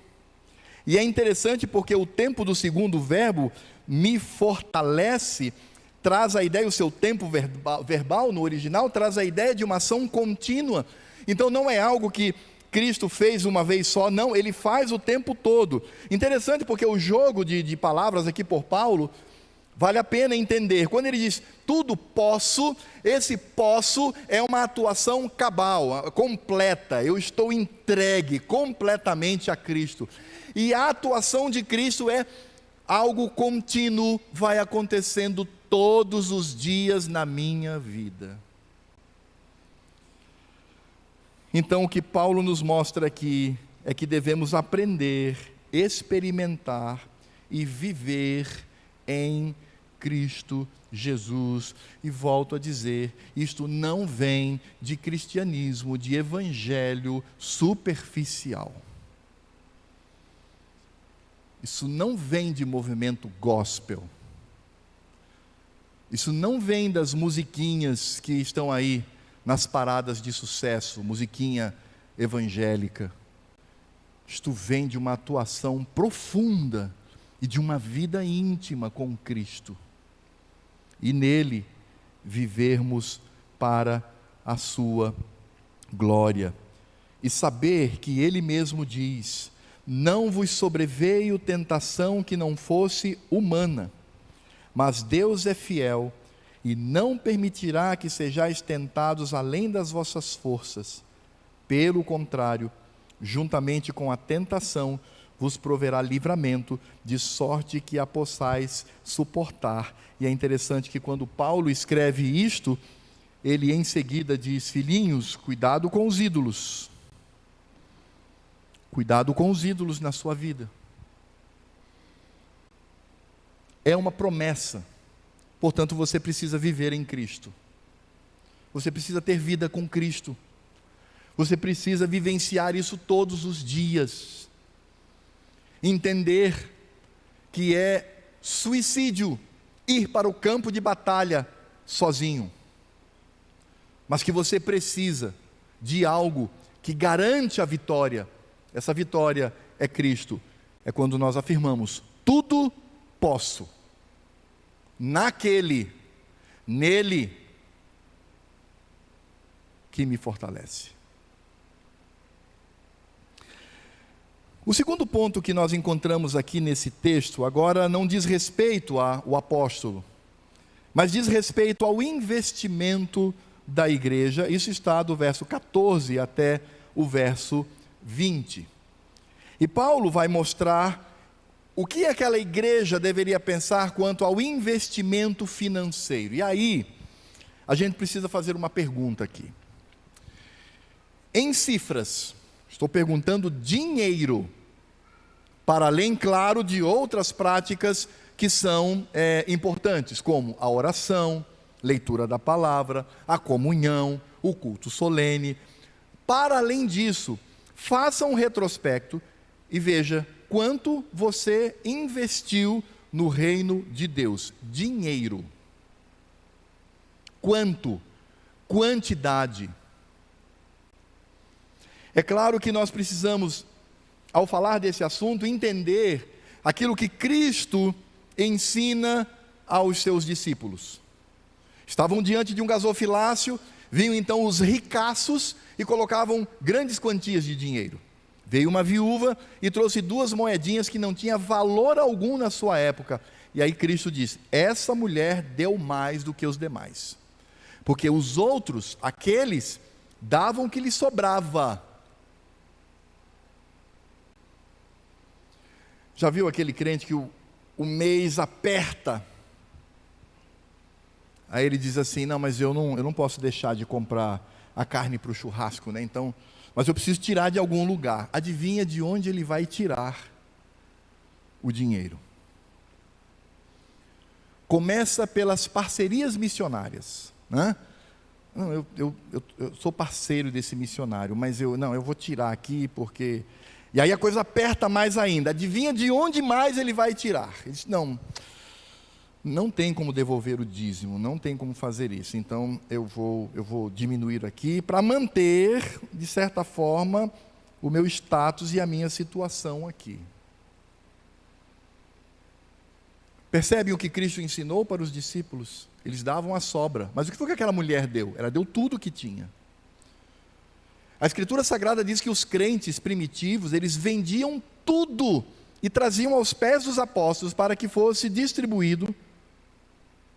E é interessante porque o tempo do segundo verbo, me fortalece, traz a ideia, o seu tempo verbal no original, traz a ideia de uma ação contínua. Então não é algo que Cristo fez uma vez só, não, ele faz o tempo todo. Interessante porque o jogo de palavras aqui por Paulo, vale a pena entender. Quando ele diz tudo posso, esse posso é uma atuação cabal, completa. Eu estou entregue completamente a Cristo. E a atuação de Cristo é algo contínuo, vai acontecendo todos os dias na minha vida. Então o que Paulo nos mostra aqui é que devemos aprender, experimentar e viver em Cristo Jesus. E volto a dizer, isto não vem de cristianismo, de evangelho superficial. Isso não vem de movimento gospel. Isso não vem das musiquinhas que estão aí nas paradas de sucesso, musiquinha evangélica. Isto vem de uma atuação profunda e de uma vida íntima com Cristo. E nele vivermos para a sua glória. E saber que ele mesmo diz: não vos sobreveio tentação que não fosse humana, mas Deus é fiel e não permitirá que sejais tentados além das vossas forças. Pelo contrário, juntamente com a tentação, vos proverá livramento, de sorte que a possais suportar. E é interessante que quando Paulo escreve isto, ele em seguida diz: filhinhos, cuidado com os ídolos. Cuidado com os ídolos na sua vida. É uma promessa. Portanto, você precisa viver em Cristo. Você precisa ter vida com Cristo. Você precisa vivenciar isso todos os dias. Entender que é suicídio ir para o campo de batalha sozinho. Mas que você precisa de algo que garante a vitória. Essa vitória é Cristo. É quando nós afirmamos: tudo posso naquele, nele, que me fortalece. O segundo ponto que nós encontramos aqui nesse texto, agora não diz respeito ao apóstolo, mas diz respeito ao investimento da igreja. Isso está do verso 14 até o verso 20. E Paulo vai mostrar o que aquela igreja deveria pensar quanto ao investimento financeiro. E aí, a gente precisa fazer uma pergunta aqui. Em cifras, estou perguntando dinheiro, para além, claro, de outras práticas que são importantes, como a oração, leitura da palavra, a comunhão, o culto solene. Para além disso, faça um retrospecto e veja quanto você investiu no reino de Deus. Dinheiro. Quanto? Quantidade. É claro que nós precisamos, ao falar desse assunto, entender aquilo que Cristo ensina aos seus discípulos. Estavam diante de um gasofilácio, vinham então os ricaços e colocavam grandes quantias de dinheiro. Veio uma viúva e trouxe 2 moedinhas que não tinha valor algum na sua época. E aí Cristo diz: essa mulher deu mais do que os demais. Porque os outros, aqueles, davam o que lhes sobrava. Já viu aquele crente que o mês aperta? Aí ele diz assim: não, mas eu não posso deixar de comprar a carne para o churrasco, né? Então, mas eu preciso tirar de algum lugar. Adivinha de onde ele vai tirar o dinheiro? Começa pelas parcerias missionárias, né? Não, eu sou parceiro desse missionário, mas eu vou tirar aqui porque... E aí a coisa aperta mais ainda. Adivinha de onde mais ele vai tirar? Ele diz: não tem como devolver o dízimo, não tem como fazer isso. Então eu vou diminuir aqui para manter, de certa forma, o meu status e a minha situação aqui. Percebem o que Cristo ensinou para os discípulos? Eles davam a sobra. Mas o que foi que aquela mulher deu? Ela deu tudo o que tinha. A Escritura Sagrada diz que os crentes primitivos, eles vendiam tudo e traziam aos pés dos apóstolos para que fosse distribuído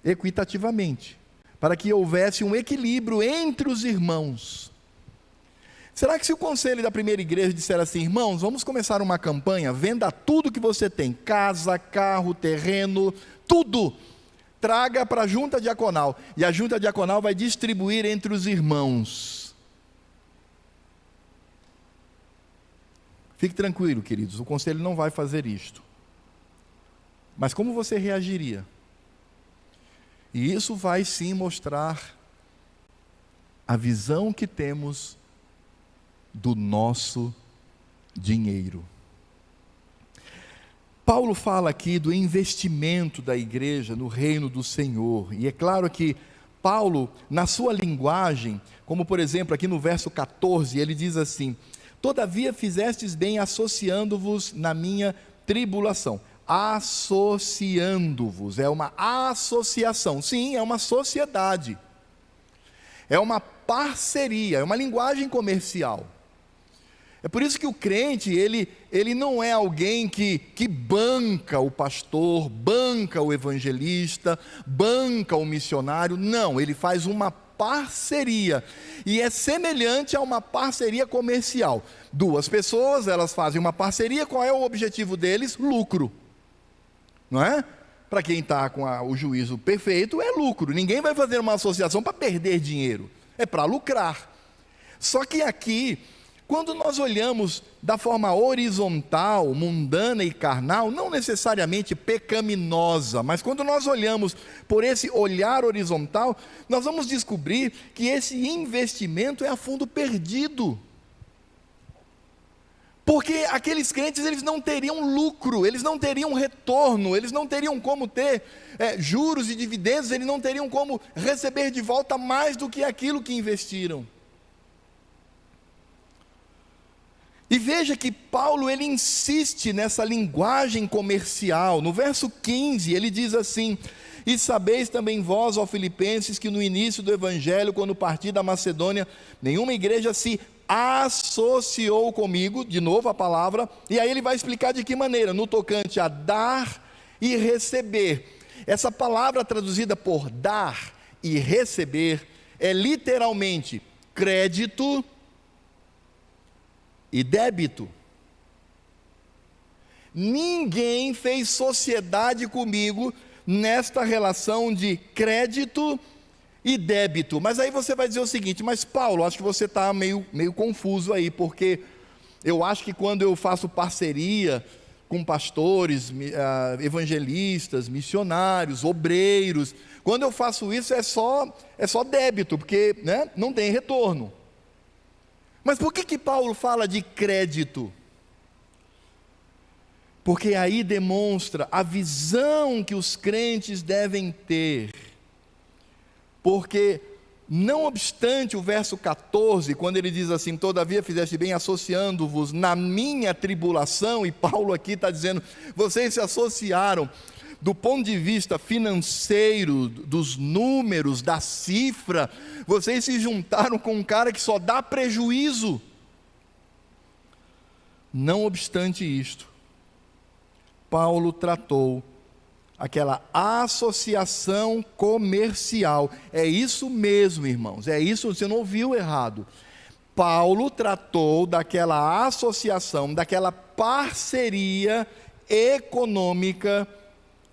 equitativamente, para que houvesse um equilíbrio entre os irmãos. Será que se o conselho da primeira igreja disser assim: irmãos, vamos começar uma campanha, venda tudo que você tem, casa, carro, terreno, tudo, traga para a junta diaconal, e a junta diaconal vai distribuir entre os irmãos. Fique tranquilo, queridos, o conselho não vai fazer isto. Mas como você reagiria? E isso vai sim mostrar a visão que temos do nosso dinheiro. Paulo fala aqui do investimento da igreja no reino do Senhor. E é claro que Paulo, na sua linguagem, como por exemplo aqui no verso 14, ele diz assim: todavia fizestes bem associando-vos na minha tribulação. Associando-vos, é uma associação, sim, é uma sociedade, é uma parceria, é uma linguagem comercial. É por isso que o crente, ele não é alguém que banca o pastor, banca o evangelista, banca o missionário, não, ele faz uma parceria, e é semelhante a uma parceria comercial. 2 pessoas, elas fazem uma parceria, qual é o objetivo deles? Lucro. Não é? Para quem está com o juízo perfeito, é lucro. Ninguém vai fazer uma associação para perder dinheiro, é para lucrar. Só que aqui, quando nós olhamos da forma horizontal, mundana e carnal, não necessariamente pecaminosa, mas quando nós olhamos por esse olhar horizontal, nós vamos descobrir que esse investimento é a fundo perdido. Porque aqueles crentes, eles não teriam lucro, eles não teriam retorno, eles não teriam como ter juros e dividendos, eles não teriam como receber de volta mais do que aquilo que investiram. E veja que Paulo, ele insiste nessa linguagem comercial. No verso 15, ele diz assim: e sabeis também vós, ó Filipenses, que no início do Evangelho, quando parti da Macedônia, nenhuma igreja se associou comigo, de novo a palavra, e aí ele vai explicar de que maneira, no tocante a dar e receber. Essa palavra traduzida por dar e receber, é literalmente crédito e débito. Ninguém fez sociedade comigo nesta relação de crédito e débito. Mas aí você vai dizer o seguinte: mas Paulo, acho que você está meio confuso aí, porque eu acho que quando eu faço parceria com pastores, evangelistas, missionários, obreiros, quando eu faço isso é só débito, porque não tem retorno. Mas por que Paulo fala de crédito? Porque aí demonstra a visão que os crentes devem ter. Porque, não obstante o verso 14, quando ele diz assim: todavia fizeste bem associando-vos na minha tribulação, e Paulo aqui está dizendo, vocês se associaram do ponto de vista financeiro, dos números, da cifra, vocês se juntaram com um cara que só dá prejuízo. Não obstante isto, Paulo tratou aquela associação comercial. É isso mesmo, irmãos, é isso, você não ouviu errado. Paulo tratou daquela associação, daquela parceria econômica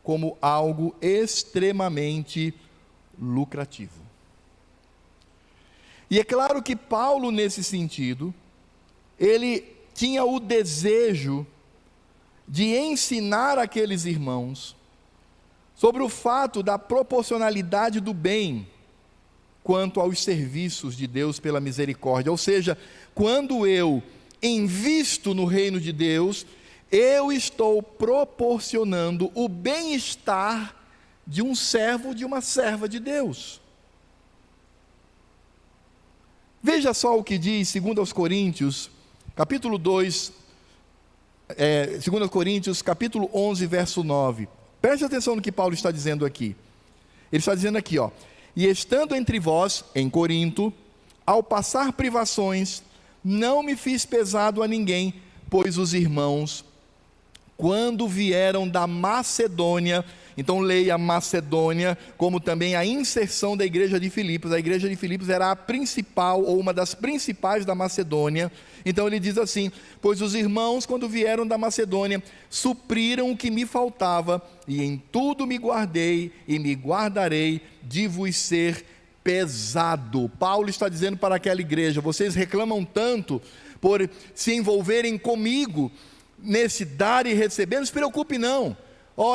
como algo extremamente lucrativo. E é claro que Paulo, nesse sentido, ele tinha o desejo de ensinar aqueles irmãos sobre o fato da proporcionalidade do bem quanto aos serviços de Deus pela misericórdia. Ou seja, quando eu invisto no reino de Deus, eu estou proporcionando o bem-estar de um servo, de uma serva de Deus. Veja só o que diz 2 Coríntios, capítulo 2, 2 Coríntios, capítulo 11, verso 9. Preste atenção no que Paulo está dizendo aqui. Ele está dizendo aqui, e estando entre vós, em Corinto, ao passar privações, não me fiz pesado a ninguém, pois os irmãos, quando vieram da Macedônia, então leia Macedônia, como também a inserção da igreja de Filipos. A igreja de Filipos era a principal, ou uma das principais da Macedônia. Então ele diz assim: pois os irmãos, quando vieram da Macedônia, supriram o que me faltava, e em tudo me guardei, e me guardarei de vos ser pesado. Paulo está dizendo para aquela igreja: vocês reclamam tanto por se envolverem comigo, nesse dar e receber, não se preocupe não.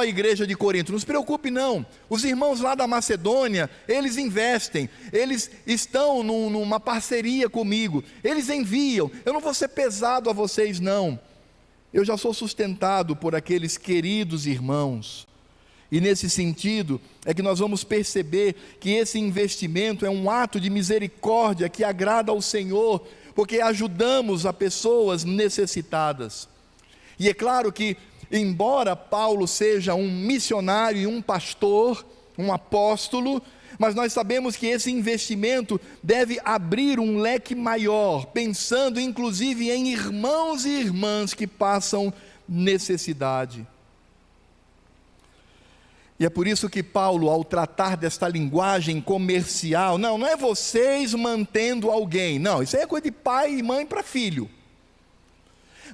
Igreja de Corinto, não se preocupe não, os irmãos lá da Macedônia, eles investem, eles estão numa parceria comigo, eles enviam, eu não vou ser pesado a vocês não, eu já sou sustentado por aqueles queridos irmãos. E nesse sentido, é que nós vamos perceber que esse investimento é um ato de misericórdia que agrada ao Senhor, porque ajudamos a pessoas necessitadas. E é claro que, embora Paulo seja um missionário e um pastor, um apóstolo, mas nós sabemos que esse investimento deve abrir um leque maior, pensando inclusive em irmãos e irmãs que passam necessidade. E é por isso que Paulo, ao tratar desta linguagem comercial, não é vocês mantendo alguém, não, isso aí é coisa de pai e mãe para filho.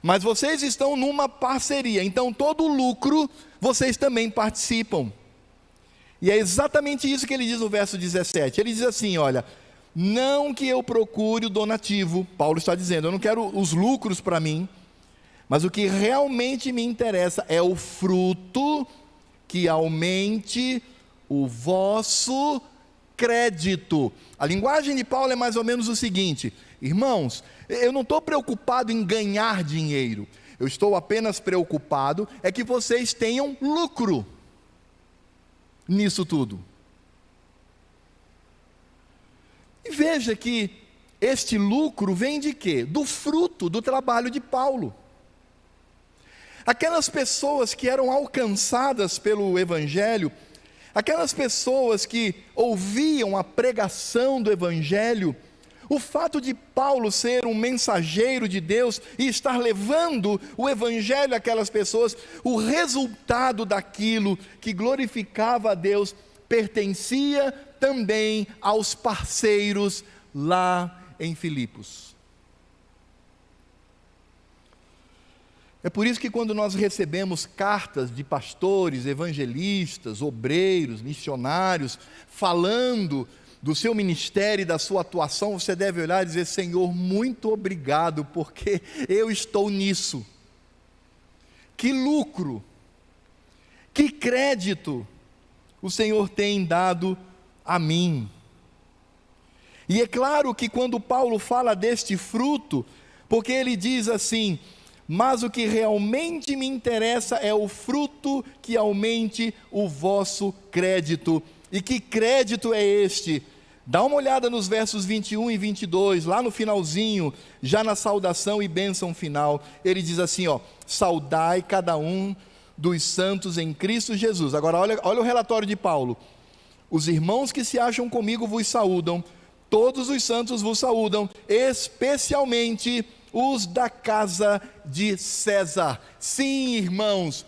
Mas vocês estão numa parceria, então todo o lucro vocês também participam. E é exatamente isso que ele diz no verso 17. Ele diz assim: olha, Não que eu procure o donativo, Paulo está dizendo, eu não quero os lucros para mim, mas o que realmente me interessa é o fruto que aumente o vosso crédito. A linguagem de Paulo é mais ou menos o seguinte: irmãos, eu não estou preocupado em ganhar dinheiro, eu estou apenas preocupado é que vocês tenham lucro nisso tudo. E veja que este lucro vem de quê? Do fruto do trabalho de Paulo. Aquelas pessoas que eram alcançadas pelo Evangelho, aquelas pessoas que ouviam a pregação do Evangelho, o fato de Paulo ser um mensageiro de Deus e estar levando o Evangelho àquelas pessoas, o resultado daquilo que glorificava a Deus pertencia também aos parceiros lá em Filipos. É por isso que quando nós recebemos cartas de pastores, evangelistas, obreiros, missionários, falando do seu ministério e da sua atuação, você deve olhar e dizer: Senhor, muito obrigado, porque eu estou nisso. Que lucro, que crédito o Senhor tem dado a mim. E é claro que quando Paulo fala deste fruto, porque ele diz assim: mas o que realmente me interessa é o fruto que aumente o vosso crédito. E que crédito é este? Dá uma olhada nos versos 21 e 22, lá no finalzinho, já na saudação e bênção final, ele diz assim, saudai cada um dos santos em Cristo Jesus. Agora olha o relatório de Paulo: os irmãos que se acham comigo vos saúdam, todos os santos vos saúdam, especialmente os da casa de César. Sim, irmãos,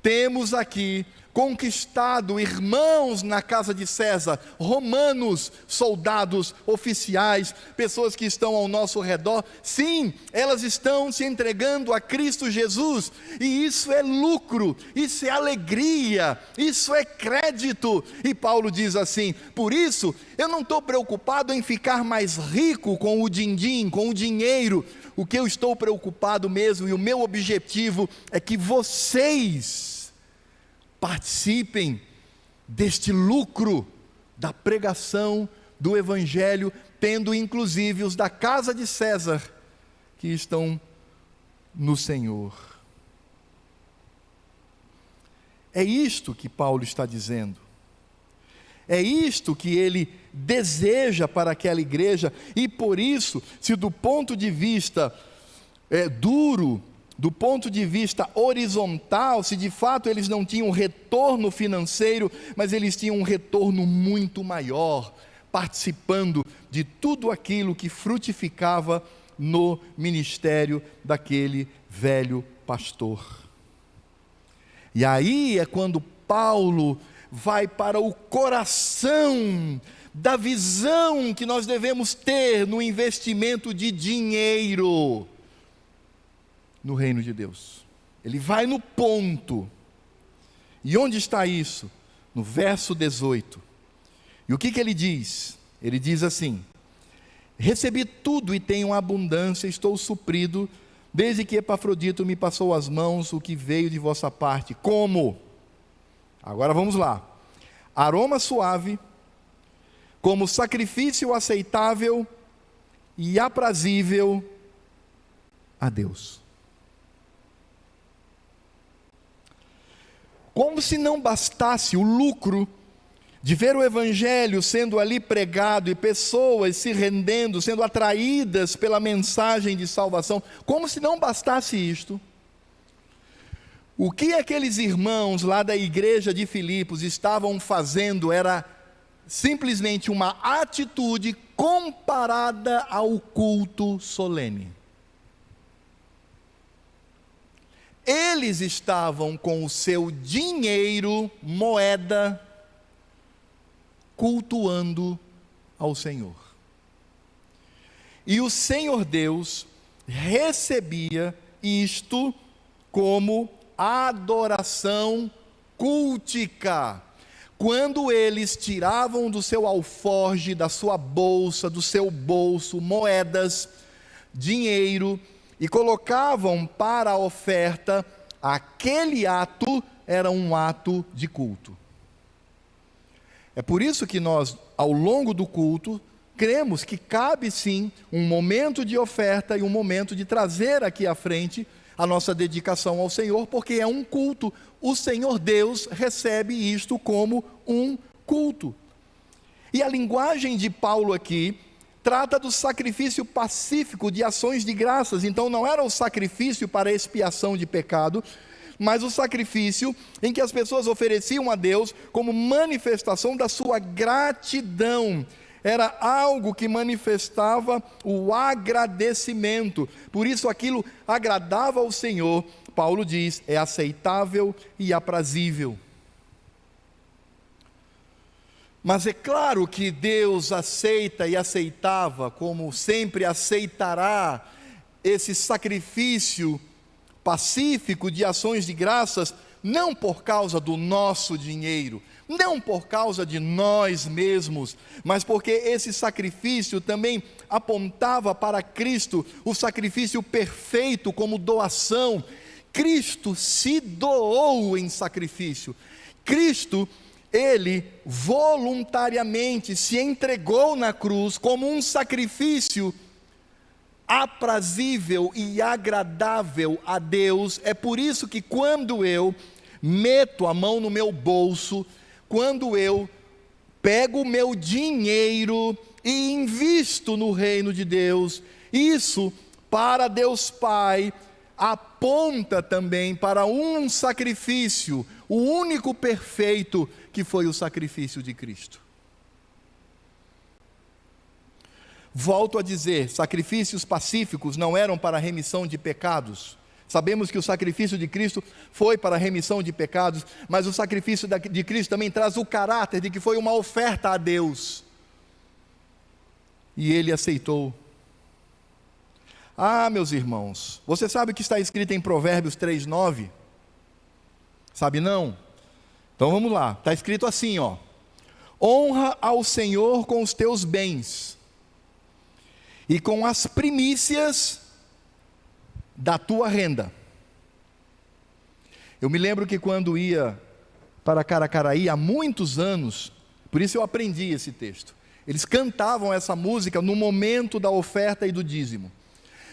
temos aqui conquistado irmãos na casa de César, romanos, soldados, oficiais, pessoas que estão ao nosso redor. Sim, elas estão se entregando a Cristo Jesus, e isso é lucro, isso é alegria, isso é crédito. E Paulo diz assim: por isso eu não estou preocupado em ficar mais rico com o din-din, com o dinheiro. O que eu estou preocupado mesmo, e o meu objetivo, é que vocês participem deste lucro da pregação do Evangelho, tendo inclusive os da casa de César que estão no Senhor. É isto que Paulo está dizendo, é isto que ele deseja para aquela igreja. E por isso, se do ponto de vista duro, do ponto de vista horizontal, se de fato eles não tinham retorno financeiro, mas eles tinham um retorno muito maior, participando de tudo aquilo que frutificava no ministério daquele velho pastor. E aí é quando Paulo vai para o coração da visão que nós devemos ter no investimento de dinheiro no reino de Deus. Ele vai no ponto. E onde está isso? No verso 18. E o que ele diz? Ele diz assim: recebi tudo e tenho abundância, estou suprido, desde que Epafrodito me passou às mãos o que veio de vossa parte. Como? Agora vamos lá. Aroma suave, como sacrifício aceitável e aprazível a Deus. Como se não bastasse o lucro de ver o Evangelho sendo ali pregado e pessoas se rendendo, sendo atraídas pela mensagem de salvação, como se não bastasse isto, o que aqueles irmãos lá da igreja de Filipos estavam fazendo era simplesmente uma atitude comparada ao culto solene. Eles estavam com o seu dinheiro, moeda, cultuando ao Senhor. E o Senhor Deus recebia isto como adoração cultica, quando eles tiravam do seu alforje, da sua bolsa, do seu bolso, moedas, dinheiro, e colocavam para a oferta, aquele ato era um ato de culto. É por isso que nós, ao longo do culto, cremos que cabe sim um momento de oferta e um momento de trazer aqui à frente a nossa dedicação ao Senhor, porque é um culto. O Senhor Deus recebe isto como um culto. E a linguagem de Paulo aqui trata do sacrifício pacífico de ações de graças. Então não era o sacrifício para expiação de pecado, mas o sacrifício em que as pessoas ofereciam a Deus como manifestação da sua gratidão. Era algo que manifestava o agradecimento. Por isso aquilo agradava ao Senhor. Paulo diz, é aceitável e aprazível. Mas é claro que Deus aceita e aceitava, como sempre aceitará, esse sacrifício pacífico de ações de graças, não por causa do nosso dinheiro, não por causa de nós mesmos, mas porque esse sacrifício também apontava para Cristo, o sacrifício perfeito como doação. Cristo se doou em sacrifício. Cristo, ele voluntariamente se entregou na cruz como um sacrifício aprazível e agradável a Deus. É por isso que quando eu meto a mão no meu bolso, quando eu pego o meu dinheiro e invisto no reino de Deus, isso para Deus Pai aponta também para um sacrifício, o único perfeito, que foi o sacrifício de Cristo. Volto a dizer, sacrifícios pacíficos não eram para a remissão de pecados. Sabemos que o sacrifício de Cristo foi para a remissão de pecados, mas o sacrifício de Cristo também traz o caráter de que foi uma oferta a Deus. E Ele aceitou. Ah, meus irmãos, você sabe o que está escrito em Provérbios 3:9? Sabe não? Então vamos lá, está escrito assim, ó: honra ao Senhor com os teus bens e com as primícias da tua renda. Eu me lembro que quando ia para Caracaraí há muitos anos, por isso eu aprendi esse texto, eles cantavam essa música no momento da oferta e do dízimo.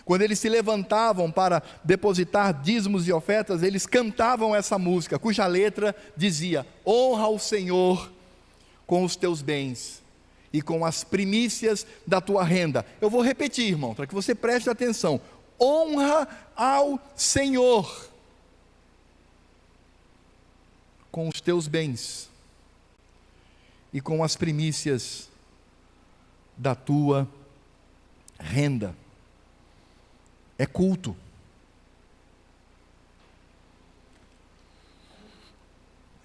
Quando eles se levantavam para depositar dízimos e ofertas, eles cantavam essa música, cuja letra dizia: honra ao Senhor com os teus bens e com as primícias da tua renda. Eu vou repetir, irmão, para que você preste atenção: honra ao Senhor com os teus bens e com as primícias da tua renda. É culto.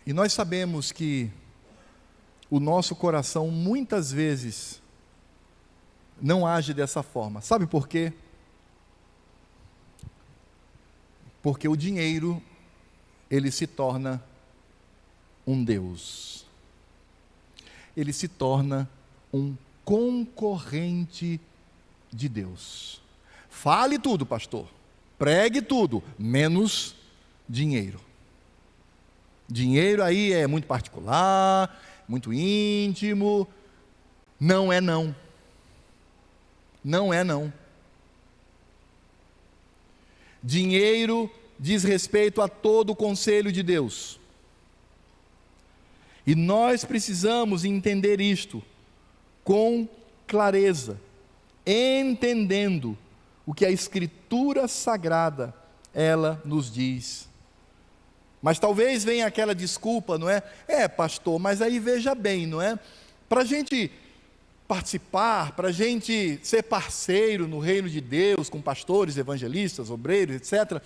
E nós sabemos que o nosso coração muitas vezes não age dessa forma. Sabe por quê? Porque o dinheiro, ele se torna um Deus. Ele se torna um concorrente de Deus. Fale tudo, pastor, pregue tudo, menos dinheiro. Dinheiro aí é muito particular, muito íntimo. Não é não. Não é não. Dinheiro diz respeito a todo o conselho de Deus. E nós precisamos entender isto com clareza, entendendo o que a Escritura Sagrada, ela nos diz. Mas talvez venha aquela desculpa, não é? Pastor, mas aí veja bem, não é? Para a gente participar, para a gente ser parceiro no reino de Deus, com pastores, evangelistas, obreiros, etc.,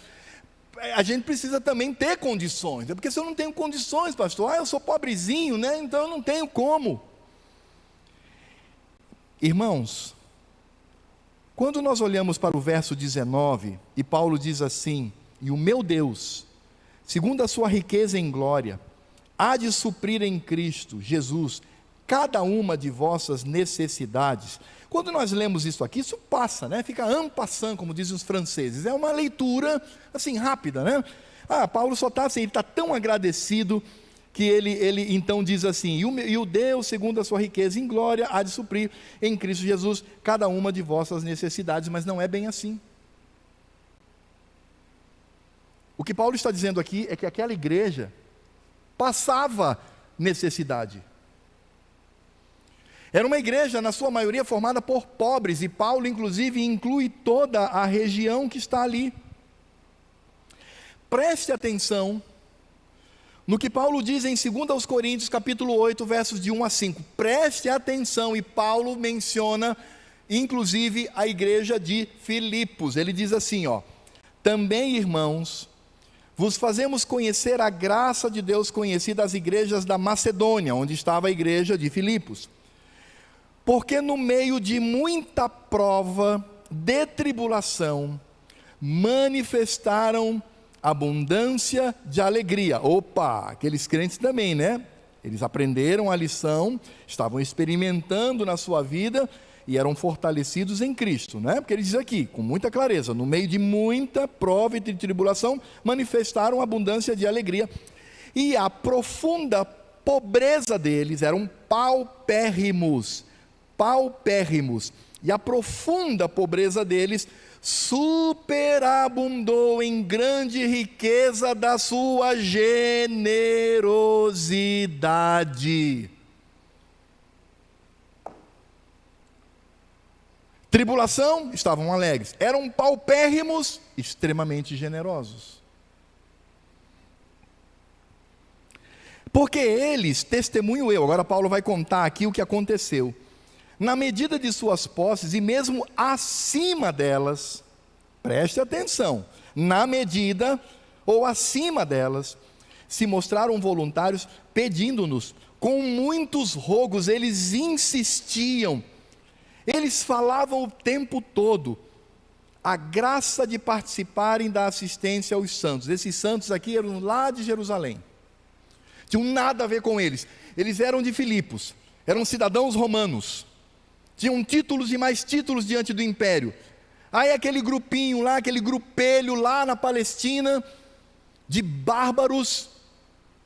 a gente precisa também ter condições. É porque se eu não tenho condições, pastor, eu sou pobrezinho, né? Então eu não tenho como. Irmãos, quando nós olhamos para o verso 19, e Paulo diz assim: e o meu Deus, segundo a sua riqueza em glória, há de suprir em Cristo Jesus cada uma de vossas necessidades. Quando nós lemos isso aqui, isso passa, né? Fica en passant, como dizem os franceses. É uma leitura assim rápida, né? Paulo só está assim, ele está tão agradecido que ele então diz assim: e o Deus, segundo a sua riqueza em glória, há de suprir em Cristo Jesus cada uma de vossas necessidades. Mas não é bem assim. O que Paulo está dizendo aqui é que aquela igreja passava necessidade. Era uma igreja, na sua maioria, formada por pobres, e Paulo, inclusive, inclui toda a região que está ali. Preste atenção no que Paulo diz em 2 Coríntios, capítulo 8, versos de 1 a 5. Preste atenção, e Paulo menciona, inclusive, a igreja de Filipos. Ele diz assim, também, irmãos, vos fazemos conhecer a graça de Deus conhecida às igrejas da Macedônia, onde estava a igreja de Filipos. Porque no meio de muita prova, de tribulação, manifestaram abundância de alegria. Opa, aqueles crentes também, né? Eles aprenderam a lição, estavam experimentando na sua vida e eram fortalecidos em Cristo, né? Porque ele diz aqui, com muita clareza, no meio de muita prova e de tribulação, manifestaram abundância de alegria. E a profunda pobreza deles, eram paupérrimos, e a profunda pobreza deles superabundou em grande riqueza da sua generosidade. Tribulação, estavam alegres. Eram paupérrimos, extremamente generosos. Porque eles, testemunho eu, agora Paulo vai contar aqui o que aconteceu. Na medida de suas posses e mesmo acima delas, preste atenção, na medida ou acima delas, se mostraram voluntários pedindo-nos, com muitos rogos, eles insistiam, eles falavam o tempo todo, a graça de participarem da assistência aos santos. Esses santos aqui eram lá de Jerusalém, tinham nada a ver com eles, eles eram de Filipos, eram cidadãos romanos, tinham títulos e mais títulos diante do império. Aí aquele grupinho lá, aquele grupelho lá na Palestina, de bárbaros,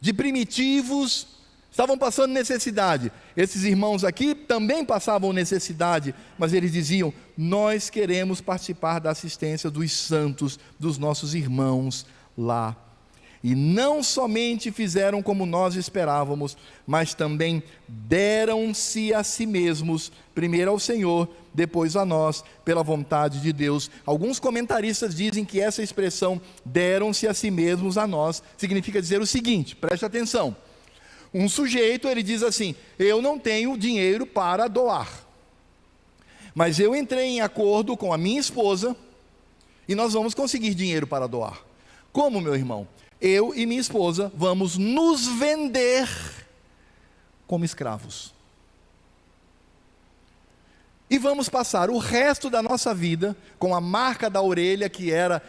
de primitivos, estavam passando necessidade. Esses irmãos aqui também passavam necessidade, mas eles diziam, nós queremos participar da assistência dos santos, dos nossos irmãos lá. E não somente fizeram como nós esperávamos, mas também deram-se a si mesmos, primeiro ao Senhor, depois a nós, pela vontade de Deus. Alguns comentaristas dizem que essa expressão, deram-se a si mesmos a nós, significa dizer o seguinte, preste atenção. Um sujeito, ele diz assim, eu não tenho dinheiro para doar, mas eu entrei em acordo com a minha esposa, e nós vamos conseguir dinheiro para doar. Como, meu irmão? Eu e minha esposa vamos nos vender como escravos. E vamos passar o resto da nossa vida com a marca da orelha que era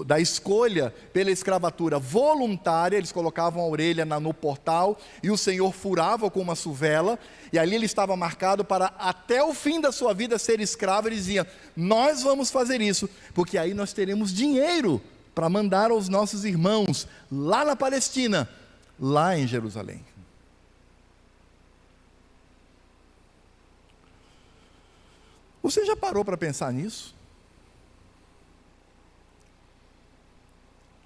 da escolha pela escravatura voluntária. Eles colocavam a orelha no portal e o Senhor furava com uma suvela. E ali ele estava marcado para até o fim da sua vida ser escravo. Ele dizia, nós vamos fazer isso, porque aí nós teremos dinheiro para mandar aos nossos irmãos lá na Palestina, lá em Jerusalém. Você já parou para pensar nisso?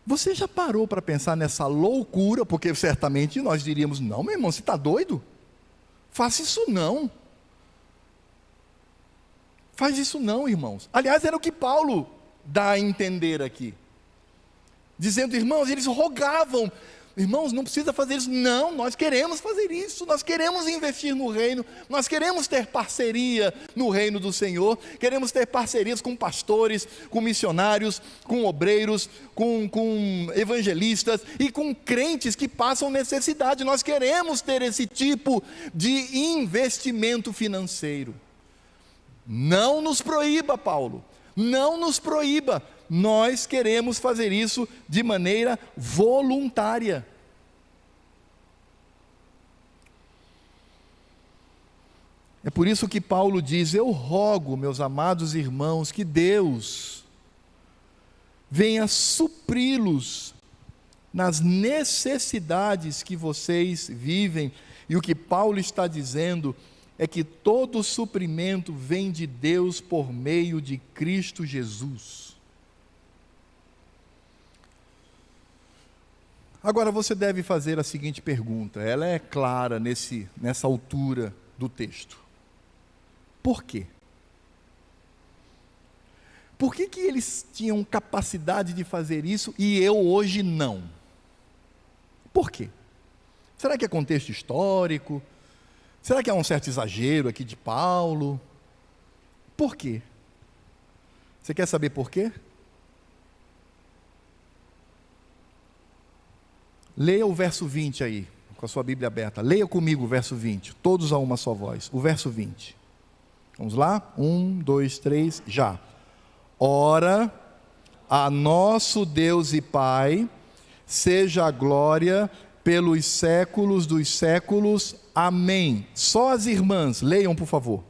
Você já parou para pensar nessa loucura? Porque certamente nós diríamos, não, meu irmão, você está doido? Faça isso não. Faz isso não, irmãos. Aliás, era o que Paulo dá a entender aqui. Dizendo, irmãos, eles rogavam, irmãos, não precisa fazer isso, não, nós queremos fazer isso, nós queremos investir no reino, nós queremos ter parceria no reino do Senhor, queremos ter parcerias com pastores, com missionários, com obreiros, com evangelistas e com crentes que passam necessidade, nós queremos ter esse tipo de investimento financeiro. Não nos proíba, Paulo, não nos proíba. Nós queremos fazer isso de maneira voluntária. É por isso que Paulo diz: eu rogo, meus amados irmãos, que Deus venha supri-los nas necessidades que vocês vivem. E o que Paulo está dizendo é que todo suprimento vem de Deus por meio de Cristo Jesus. Agora você deve fazer a seguinte pergunta, ela é clara nessa altura do texto. Por quê? Por que eles tinham capacidade de fazer isso e eu hoje não? Por quê? Será que é contexto histórico? Será que há um certo exagero aqui de Paulo? Por quê? Você quer saber por quê? Leia o verso 20 aí, com a sua Bíblia aberta. Leia comigo o verso 20, todos a uma só voz. O verso 20. Vamos lá? 1, 2, 3, já. Ora, a nosso Deus e Pai, seja a glória pelos séculos dos séculos. Amém. Só as irmãs, leiam por favor.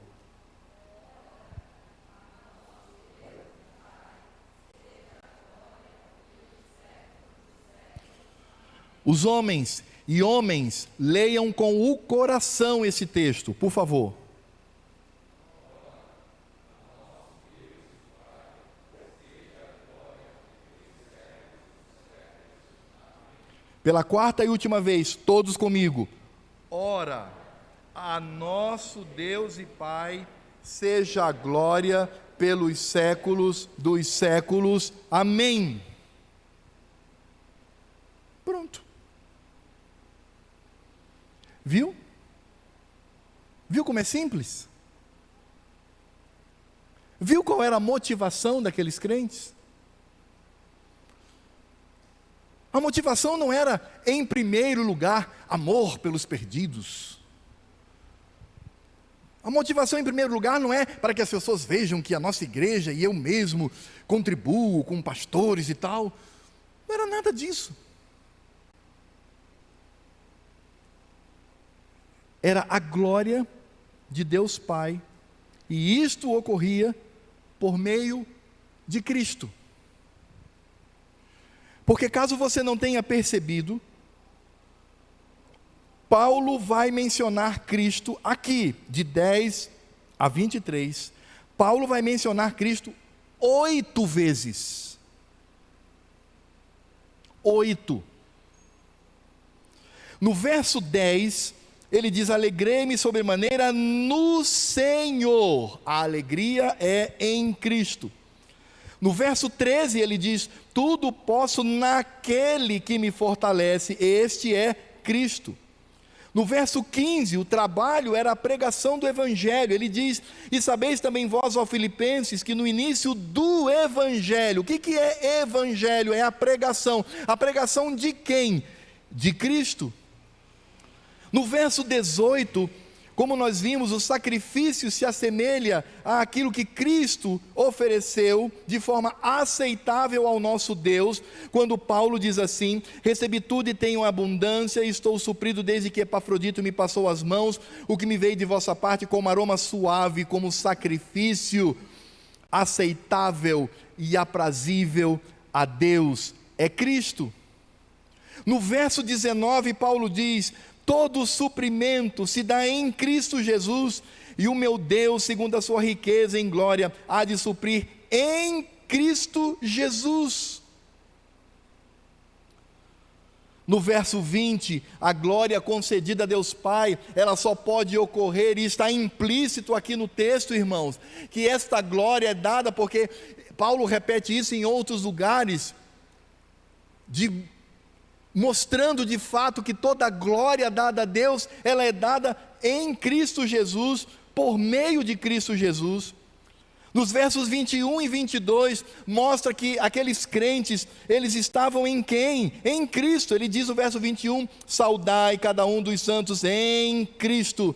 Os homens e homens, leiam com o coração esse texto, por favor. Pela quarta e última vez, todos comigo. Ora, a nosso Deus e Pai, seja a glória pelos séculos dos séculos. Amém. Pronto. Viu? Viu como é simples? Viu qual era a motivação daqueles crentes? A motivação não era, em primeiro lugar, amor pelos perdidos. A motivação, em primeiro lugar, não é para que as pessoas vejam que a nossa igreja e eu mesmo contribuo com pastores e tal. Não era nada disso. Era a glória de Deus Pai, e isto ocorria por meio de Cristo. Porque caso você não tenha percebido, Paulo vai mencionar Cristo aqui, de 10 a 23, Paulo vai mencionar Cristo 8 vezes. 8. No verso 10, ele diz: alegrei-me sobremaneira no Senhor. A alegria é em Cristo. No verso 13 ele diz: tudo posso naquele que me fortalece. Este é Cristo. No verso 15, o trabalho era a pregação do Evangelho. Ele diz: e sabeis também vós, ó Filipenses, que no início do Evangelho, o que é Evangelho? É a pregação. A pregação de quem? De Cristo. No verso 18, como nós vimos, o sacrifício se assemelha àquilo que Cristo ofereceu de forma aceitável ao nosso Deus, quando Paulo diz assim: recebi tudo e tenho abundância, e estou suprido desde que Epafrodito me passou as mãos, o que me veio de vossa parte como aroma suave, como sacrifício aceitável e aprazível a Deus, é Cristo. No verso 19, Paulo diz: todo suprimento se dá em Cristo Jesus, e o meu Deus, segundo a sua riqueza em glória, há de suprir em Cristo Jesus. No verso 20, a glória concedida a Deus Pai, ela só pode ocorrer, e está implícito aqui no texto, irmãos, que esta glória é dada, porque Paulo repete isso em outros lugares, mostrando de fato que toda a glória dada a Deus, ela é dada em Cristo Jesus, por meio de Cristo Jesus. Nos versos 21 e 22, mostra que aqueles crentes, eles estavam em quem? Em Cristo. Ele diz no verso 21, saudai cada um dos santos em Cristo.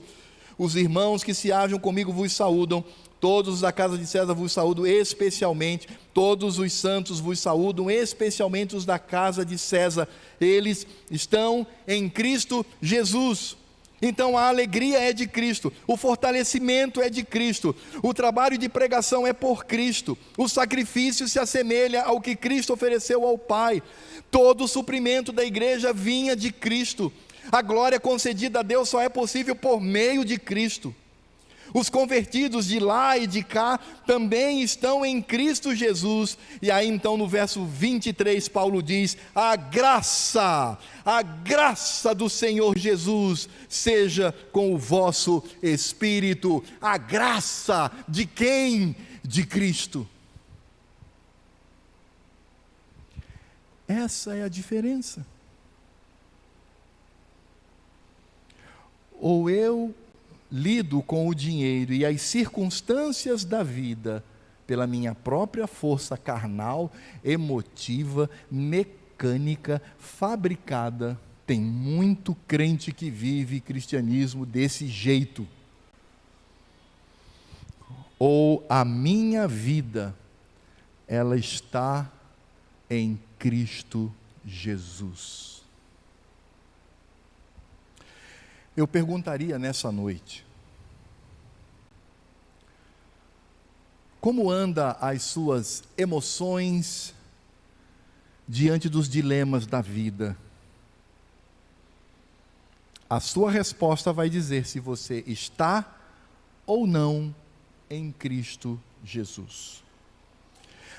Os irmãos que se acham comigo vos saúdam. Todos da casa de César vos saúdam especialmente, todos os santos vos saúdam, especialmente os da casa de César. Eles estão em Cristo Jesus. Então a alegria é de Cristo, o fortalecimento é de Cristo, o trabalho de pregação é por Cristo, o sacrifício se assemelha ao que Cristo ofereceu ao Pai, todo o suprimento da igreja vinha de Cristo, a glória concedida a Deus só é possível por meio de Cristo. Os convertidos de lá e de cá também estão em Cristo Jesus. E aí então no verso 23 Paulo diz: a graça do Senhor Jesus seja com o vosso espírito. A graça de quem? De Cristo. Essa é a diferença. Ou eu lido com o dinheiro e as circunstâncias da vida pela minha própria força carnal, emotiva, mecânica, fabricada. Tem muito crente que vive cristianismo desse jeito. Ou a minha vida, ela está em Cristo Jesus. Eu perguntaria nessa noite: como anda as suas emoções diante dos dilemas da vida? A sua resposta vai dizer se você está ou não em Cristo Jesus.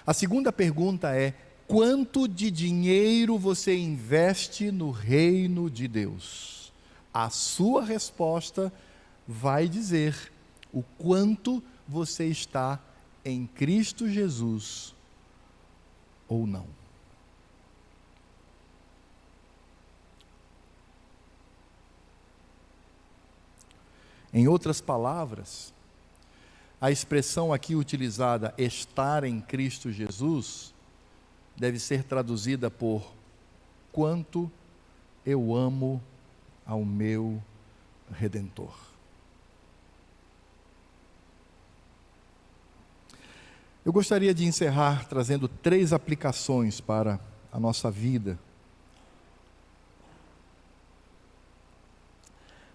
A segunda pergunta é: quanto de dinheiro você investe no reino de Deus? A sua resposta vai dizer o quanto você está em Cristo Jesus ou não. Em outras palavras, a expressão aqui utilizada, estar em Cristo Jesus, deve ser traduzida por quanto eu amo ao meu Redentor. Eu gostaria de encerrar trazendo 3 aplicações para a nossa vida.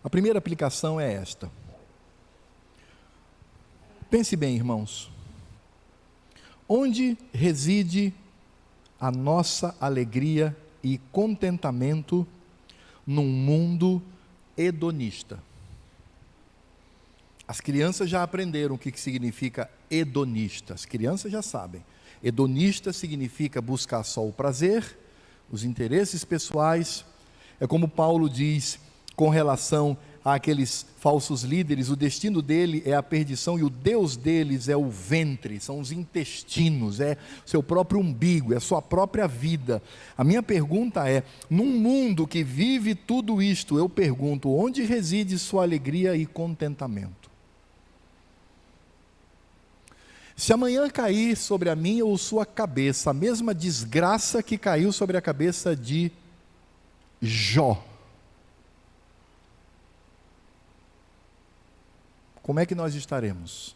A primeira aplicação é esta. Pense bem, irmãos. Onde reside a nossa alegria e contentamento num mundo hedonista? As crianças já aprenderam o que significa hedonista. As crianças já sabem. Hedonista significa buscar só o prazer, os interesses pessoais. É como Paulo diz com relação àqueles falsos líderes: o destino dele é a perdição e o Deus deles é o ventre, são os intestinos, é seu próprio umbigo, é a sua própria vida. A minha pergunta é: num mundo que vive tudo isto, eu pergunto, onde reside sua alegria e contentamento? Se amanhã cair sobre a minha ou sua cabeça a mesma desgraça que caiu sobre a cabeça de Jó, como é que nós estaremos?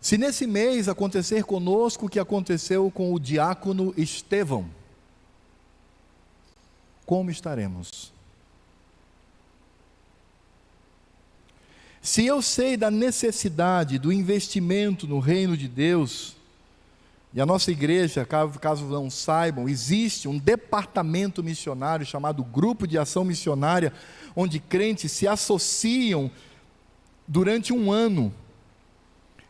Se nesse mês acontecer conosco o que aconteceu com o diácono Estevão, como estaremos? Se eu sei da necessidade do investimento no reino de Deus, e a nossa igreja, caso não saibam, existe um departamento missionário chamado Grupo de Ação Missionária, onde crentes se associam durante um ano.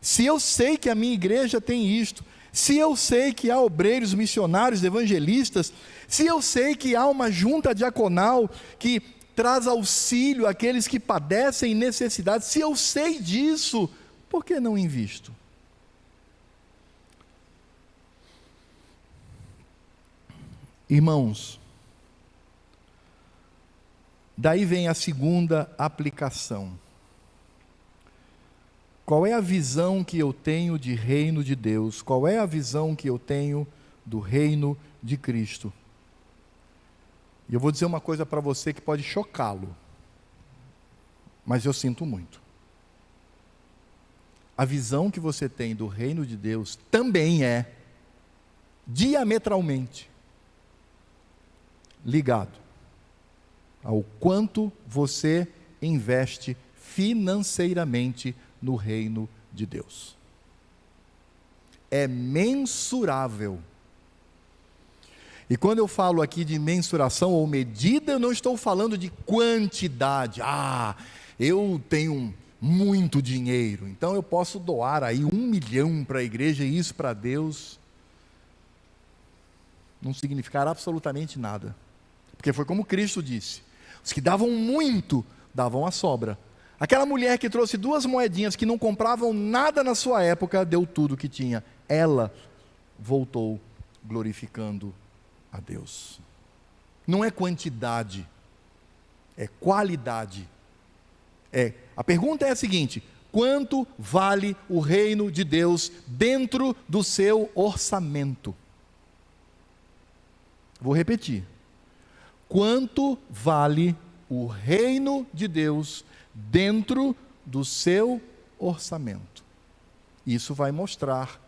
Se eu sei que a minha igreja tem isto, se eu sei que há obreiros, missionários, evangelistas, se eu sei que há uma junta diaconal que traz auxílio àqueles que padecem necessidade, se eu sei disso, por que não invisto? Irmãos, daí vem a segunda aplicação. Qual é a visão que eu tenho de reino de Deus? Qual é a visão que eu tenho do reino de Cristo? E eu vou dizer uma coisa para você que pode chocá-lo, mas eu sinto muito. A visão que você tem do reino de Deus também é diametralmente ligado ao quanto você investe financeiramente no reino de Deus. É mensurável. E quando eu falo aqui de mensuração ou medida, eu não estou falando de quantidade. Eu tenho muito dinheiro, então eu posso doar aí 1 milhão para a igreja e isso para Deus não significar absolutamente nada. Porque foi como Cristo disse: os que davam muito, davam a sobra. Aquela mulher que trouxe 2 moedinhas que não compravam nada na sua época, deu tudo que tinha. Ela voltou glorificando a Deus. Não é quantidade, é qualidade. A pergunta é a seguinte: quanto vale o reino de Deus dentro do seu orçamento? Vou repetir. Quanto vale o reino de Deus dentro do seu orçamento? Isso vai mostrar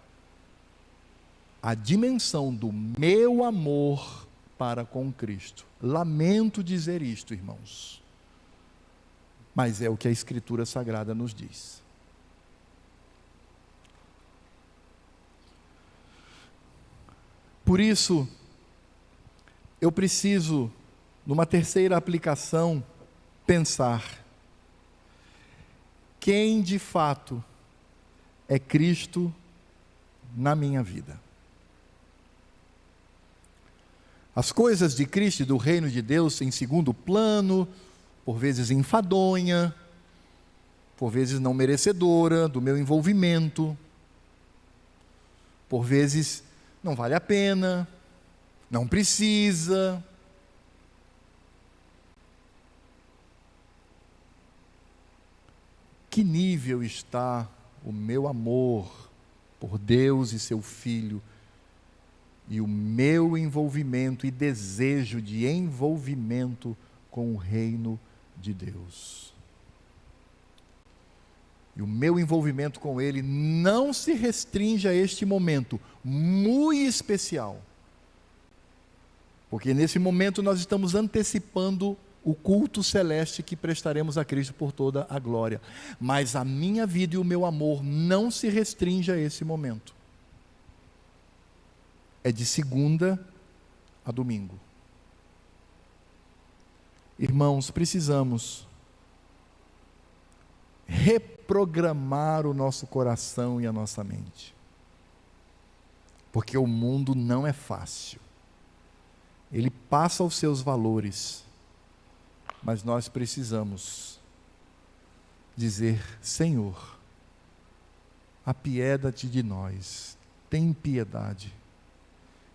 a dimensão do meu amor para com Cristo. Lamento dizer isto, irmãos, mas é o que a Escritura Sagrada nos diz. Por isso, eu preciso, numa terceira aplicação, pensar: quem de fato é Cristo na minha vida? As coisas de Cristo e do reino de Deus em segundo plano, por vezes enfadonha, por vezes não merecedora do meu envolvimento, por vezes não vale a pena, não precisa. Que nível está o meu amor por Deus e seu Filho, e o meu envolvimento e desejo de envolvimento com o reino de Deus? E o meu envolvimento com Ele não se restringe a este momento muito especial, porque nesse momento nós estamos antecipando o culto celeste que prestaremos a Cristo por toda a glória. Mas a minha vida e o meu amor não se restringe a esse momento. É de segunda a domingo. Irmãos, precisamos reprogramar o nosso coração e a nossa mente, porque o mundo não é fácil. Ele passa os seus valores, mas nós precisamos dizer: Senhor, apieda-te de nós, tem piedade,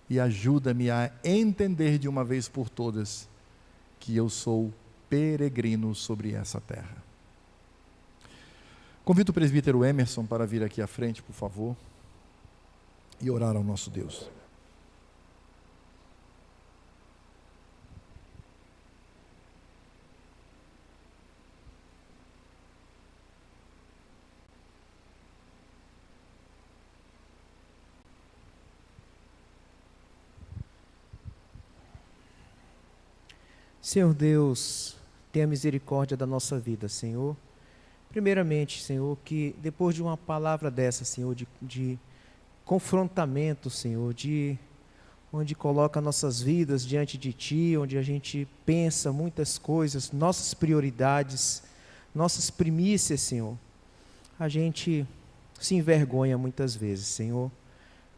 e ajuda-me a entender de uma vez por todas que eu sou peregrino sobre essa terra. Convido o presbítero Emerson para vir aqui à frente, por favor, e orar ao nosso Deus. Senhor Deus, tenha misericórdia da nossa vida, Senhor. Primeiramente, Senhor, que depois de uma palavra dessa, Senhor, de confrontamento, Senhor, onde coloca nossas vidas diante de Ti, onde a gente pensa muitas coisas, nossas prioridades, nossas primícias, Senhor, a gente se envergonha muitas vezes, Senhor.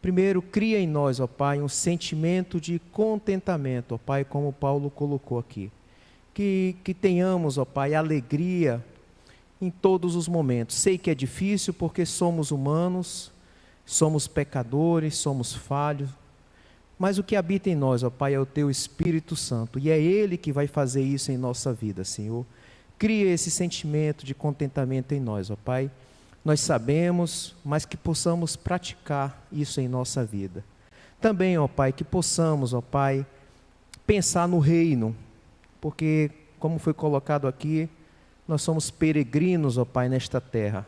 Primeiro, cria em nós, ó Pai, um sentimento de contentamento, ó Pai, como Paulo colocou aqui. Que tenhamos, ó Pai, alegria em todos os momentos. Sei que é difícil porque somos humanos, somos pecadores, somos falhos, mas o que habita em nós, ó Pai, é o Teu Espírito Santo, e é Ele que vai fazer isso em nossa vida, Senhor. Cria esse sentimento de contentamento em nós, ó Pai. Nós sabemos, mas que possamos praticar isso em nossa vida. Também, ó Pai, que possamos, ó Pai, pensar no reino, porque, como foi colocado aqui, nós somos peregrinos, ó Pai, nesta terra.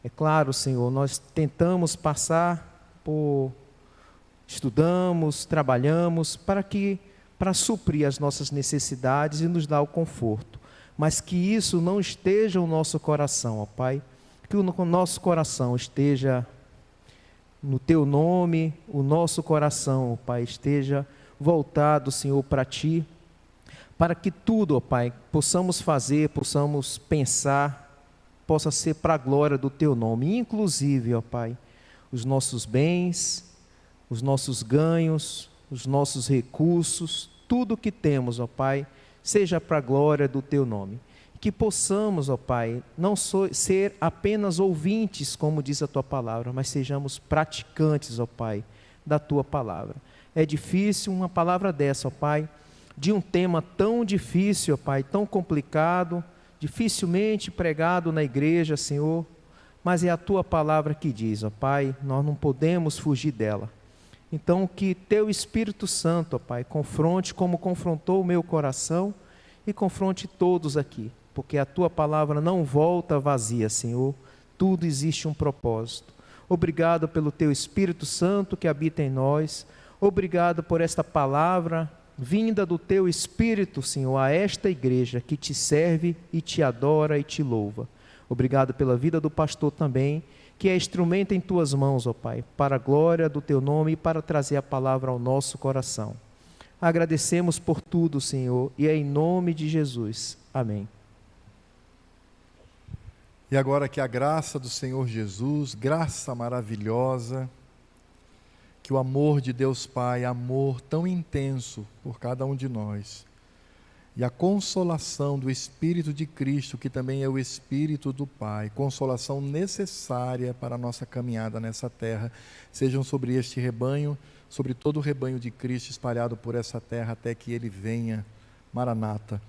É claro, Senhor, nós tentamos passar estudamos, trabalhamos, para que para suprir as nossas necessidades e nos dar o conforto. Mas que isso não esteja no nosso coração, ó Pai. Que o nosso coração esteja no Teu nome, o nosso coração, ó Pai, esteja voltado, Senhor, para Ti, para que tudo, ó Pai, possamos fazer, possamos pensar, possa ser para a glória do Teu nome, inclusive, ó Pai, os nossos bens, os nossos ganhos, os nossos recursos, tudo que temos, ó Pai, seja para a glória do Teu nome. Que possamos, ó Pai, não ser apenas ouvintes, como diz a Tua palavra, mas sejamos praticantes, ó Pai, da Tua palavra. É difícil uma palavra dessa, ó Pai, de um tema tão difícil, ó Pai, tão complicado, dificilmente pregado na igreja, Senhor, mas é a Tua palavra que diz, ó Pai, nós não podemos fugir dela. Então, que Teu Espírito Santo, ó Pai, confronte como confrontou o meu coração e confronte todos aqui, porque a Tua palavra não volta vazia, Senhor, tudo existe um propósito. Obrigado pelo Teu Espírito Santo que habita em nós, obrigado por esta palavra vinda do Teu Espírito, Senhor, a esta igreja que Te serve e Te adora e Te louva. Obrigado pela vida do pastor também, que é instrumento em Tuas mãos, ó Pai, para a glória do Teu nome e para trazer a palavra ao nosso coração. Agradecemos por tudo, Senhor, e é em nome de Jesus. Amém. E agora que a graça do Senhor Jesus, graça maravilhosa, que o amor de Deus Pai, amor tão intenso por cada um de nós, e a consolação do Espírito de Cristo, que também é o Espírito do Pai, consolação necessária para a nossa caminhada nessa terra, sejam sobre este rebanho, sobre todo o rebanho de Cristo espalhado por essa terra, até que Ele venha. Maranata.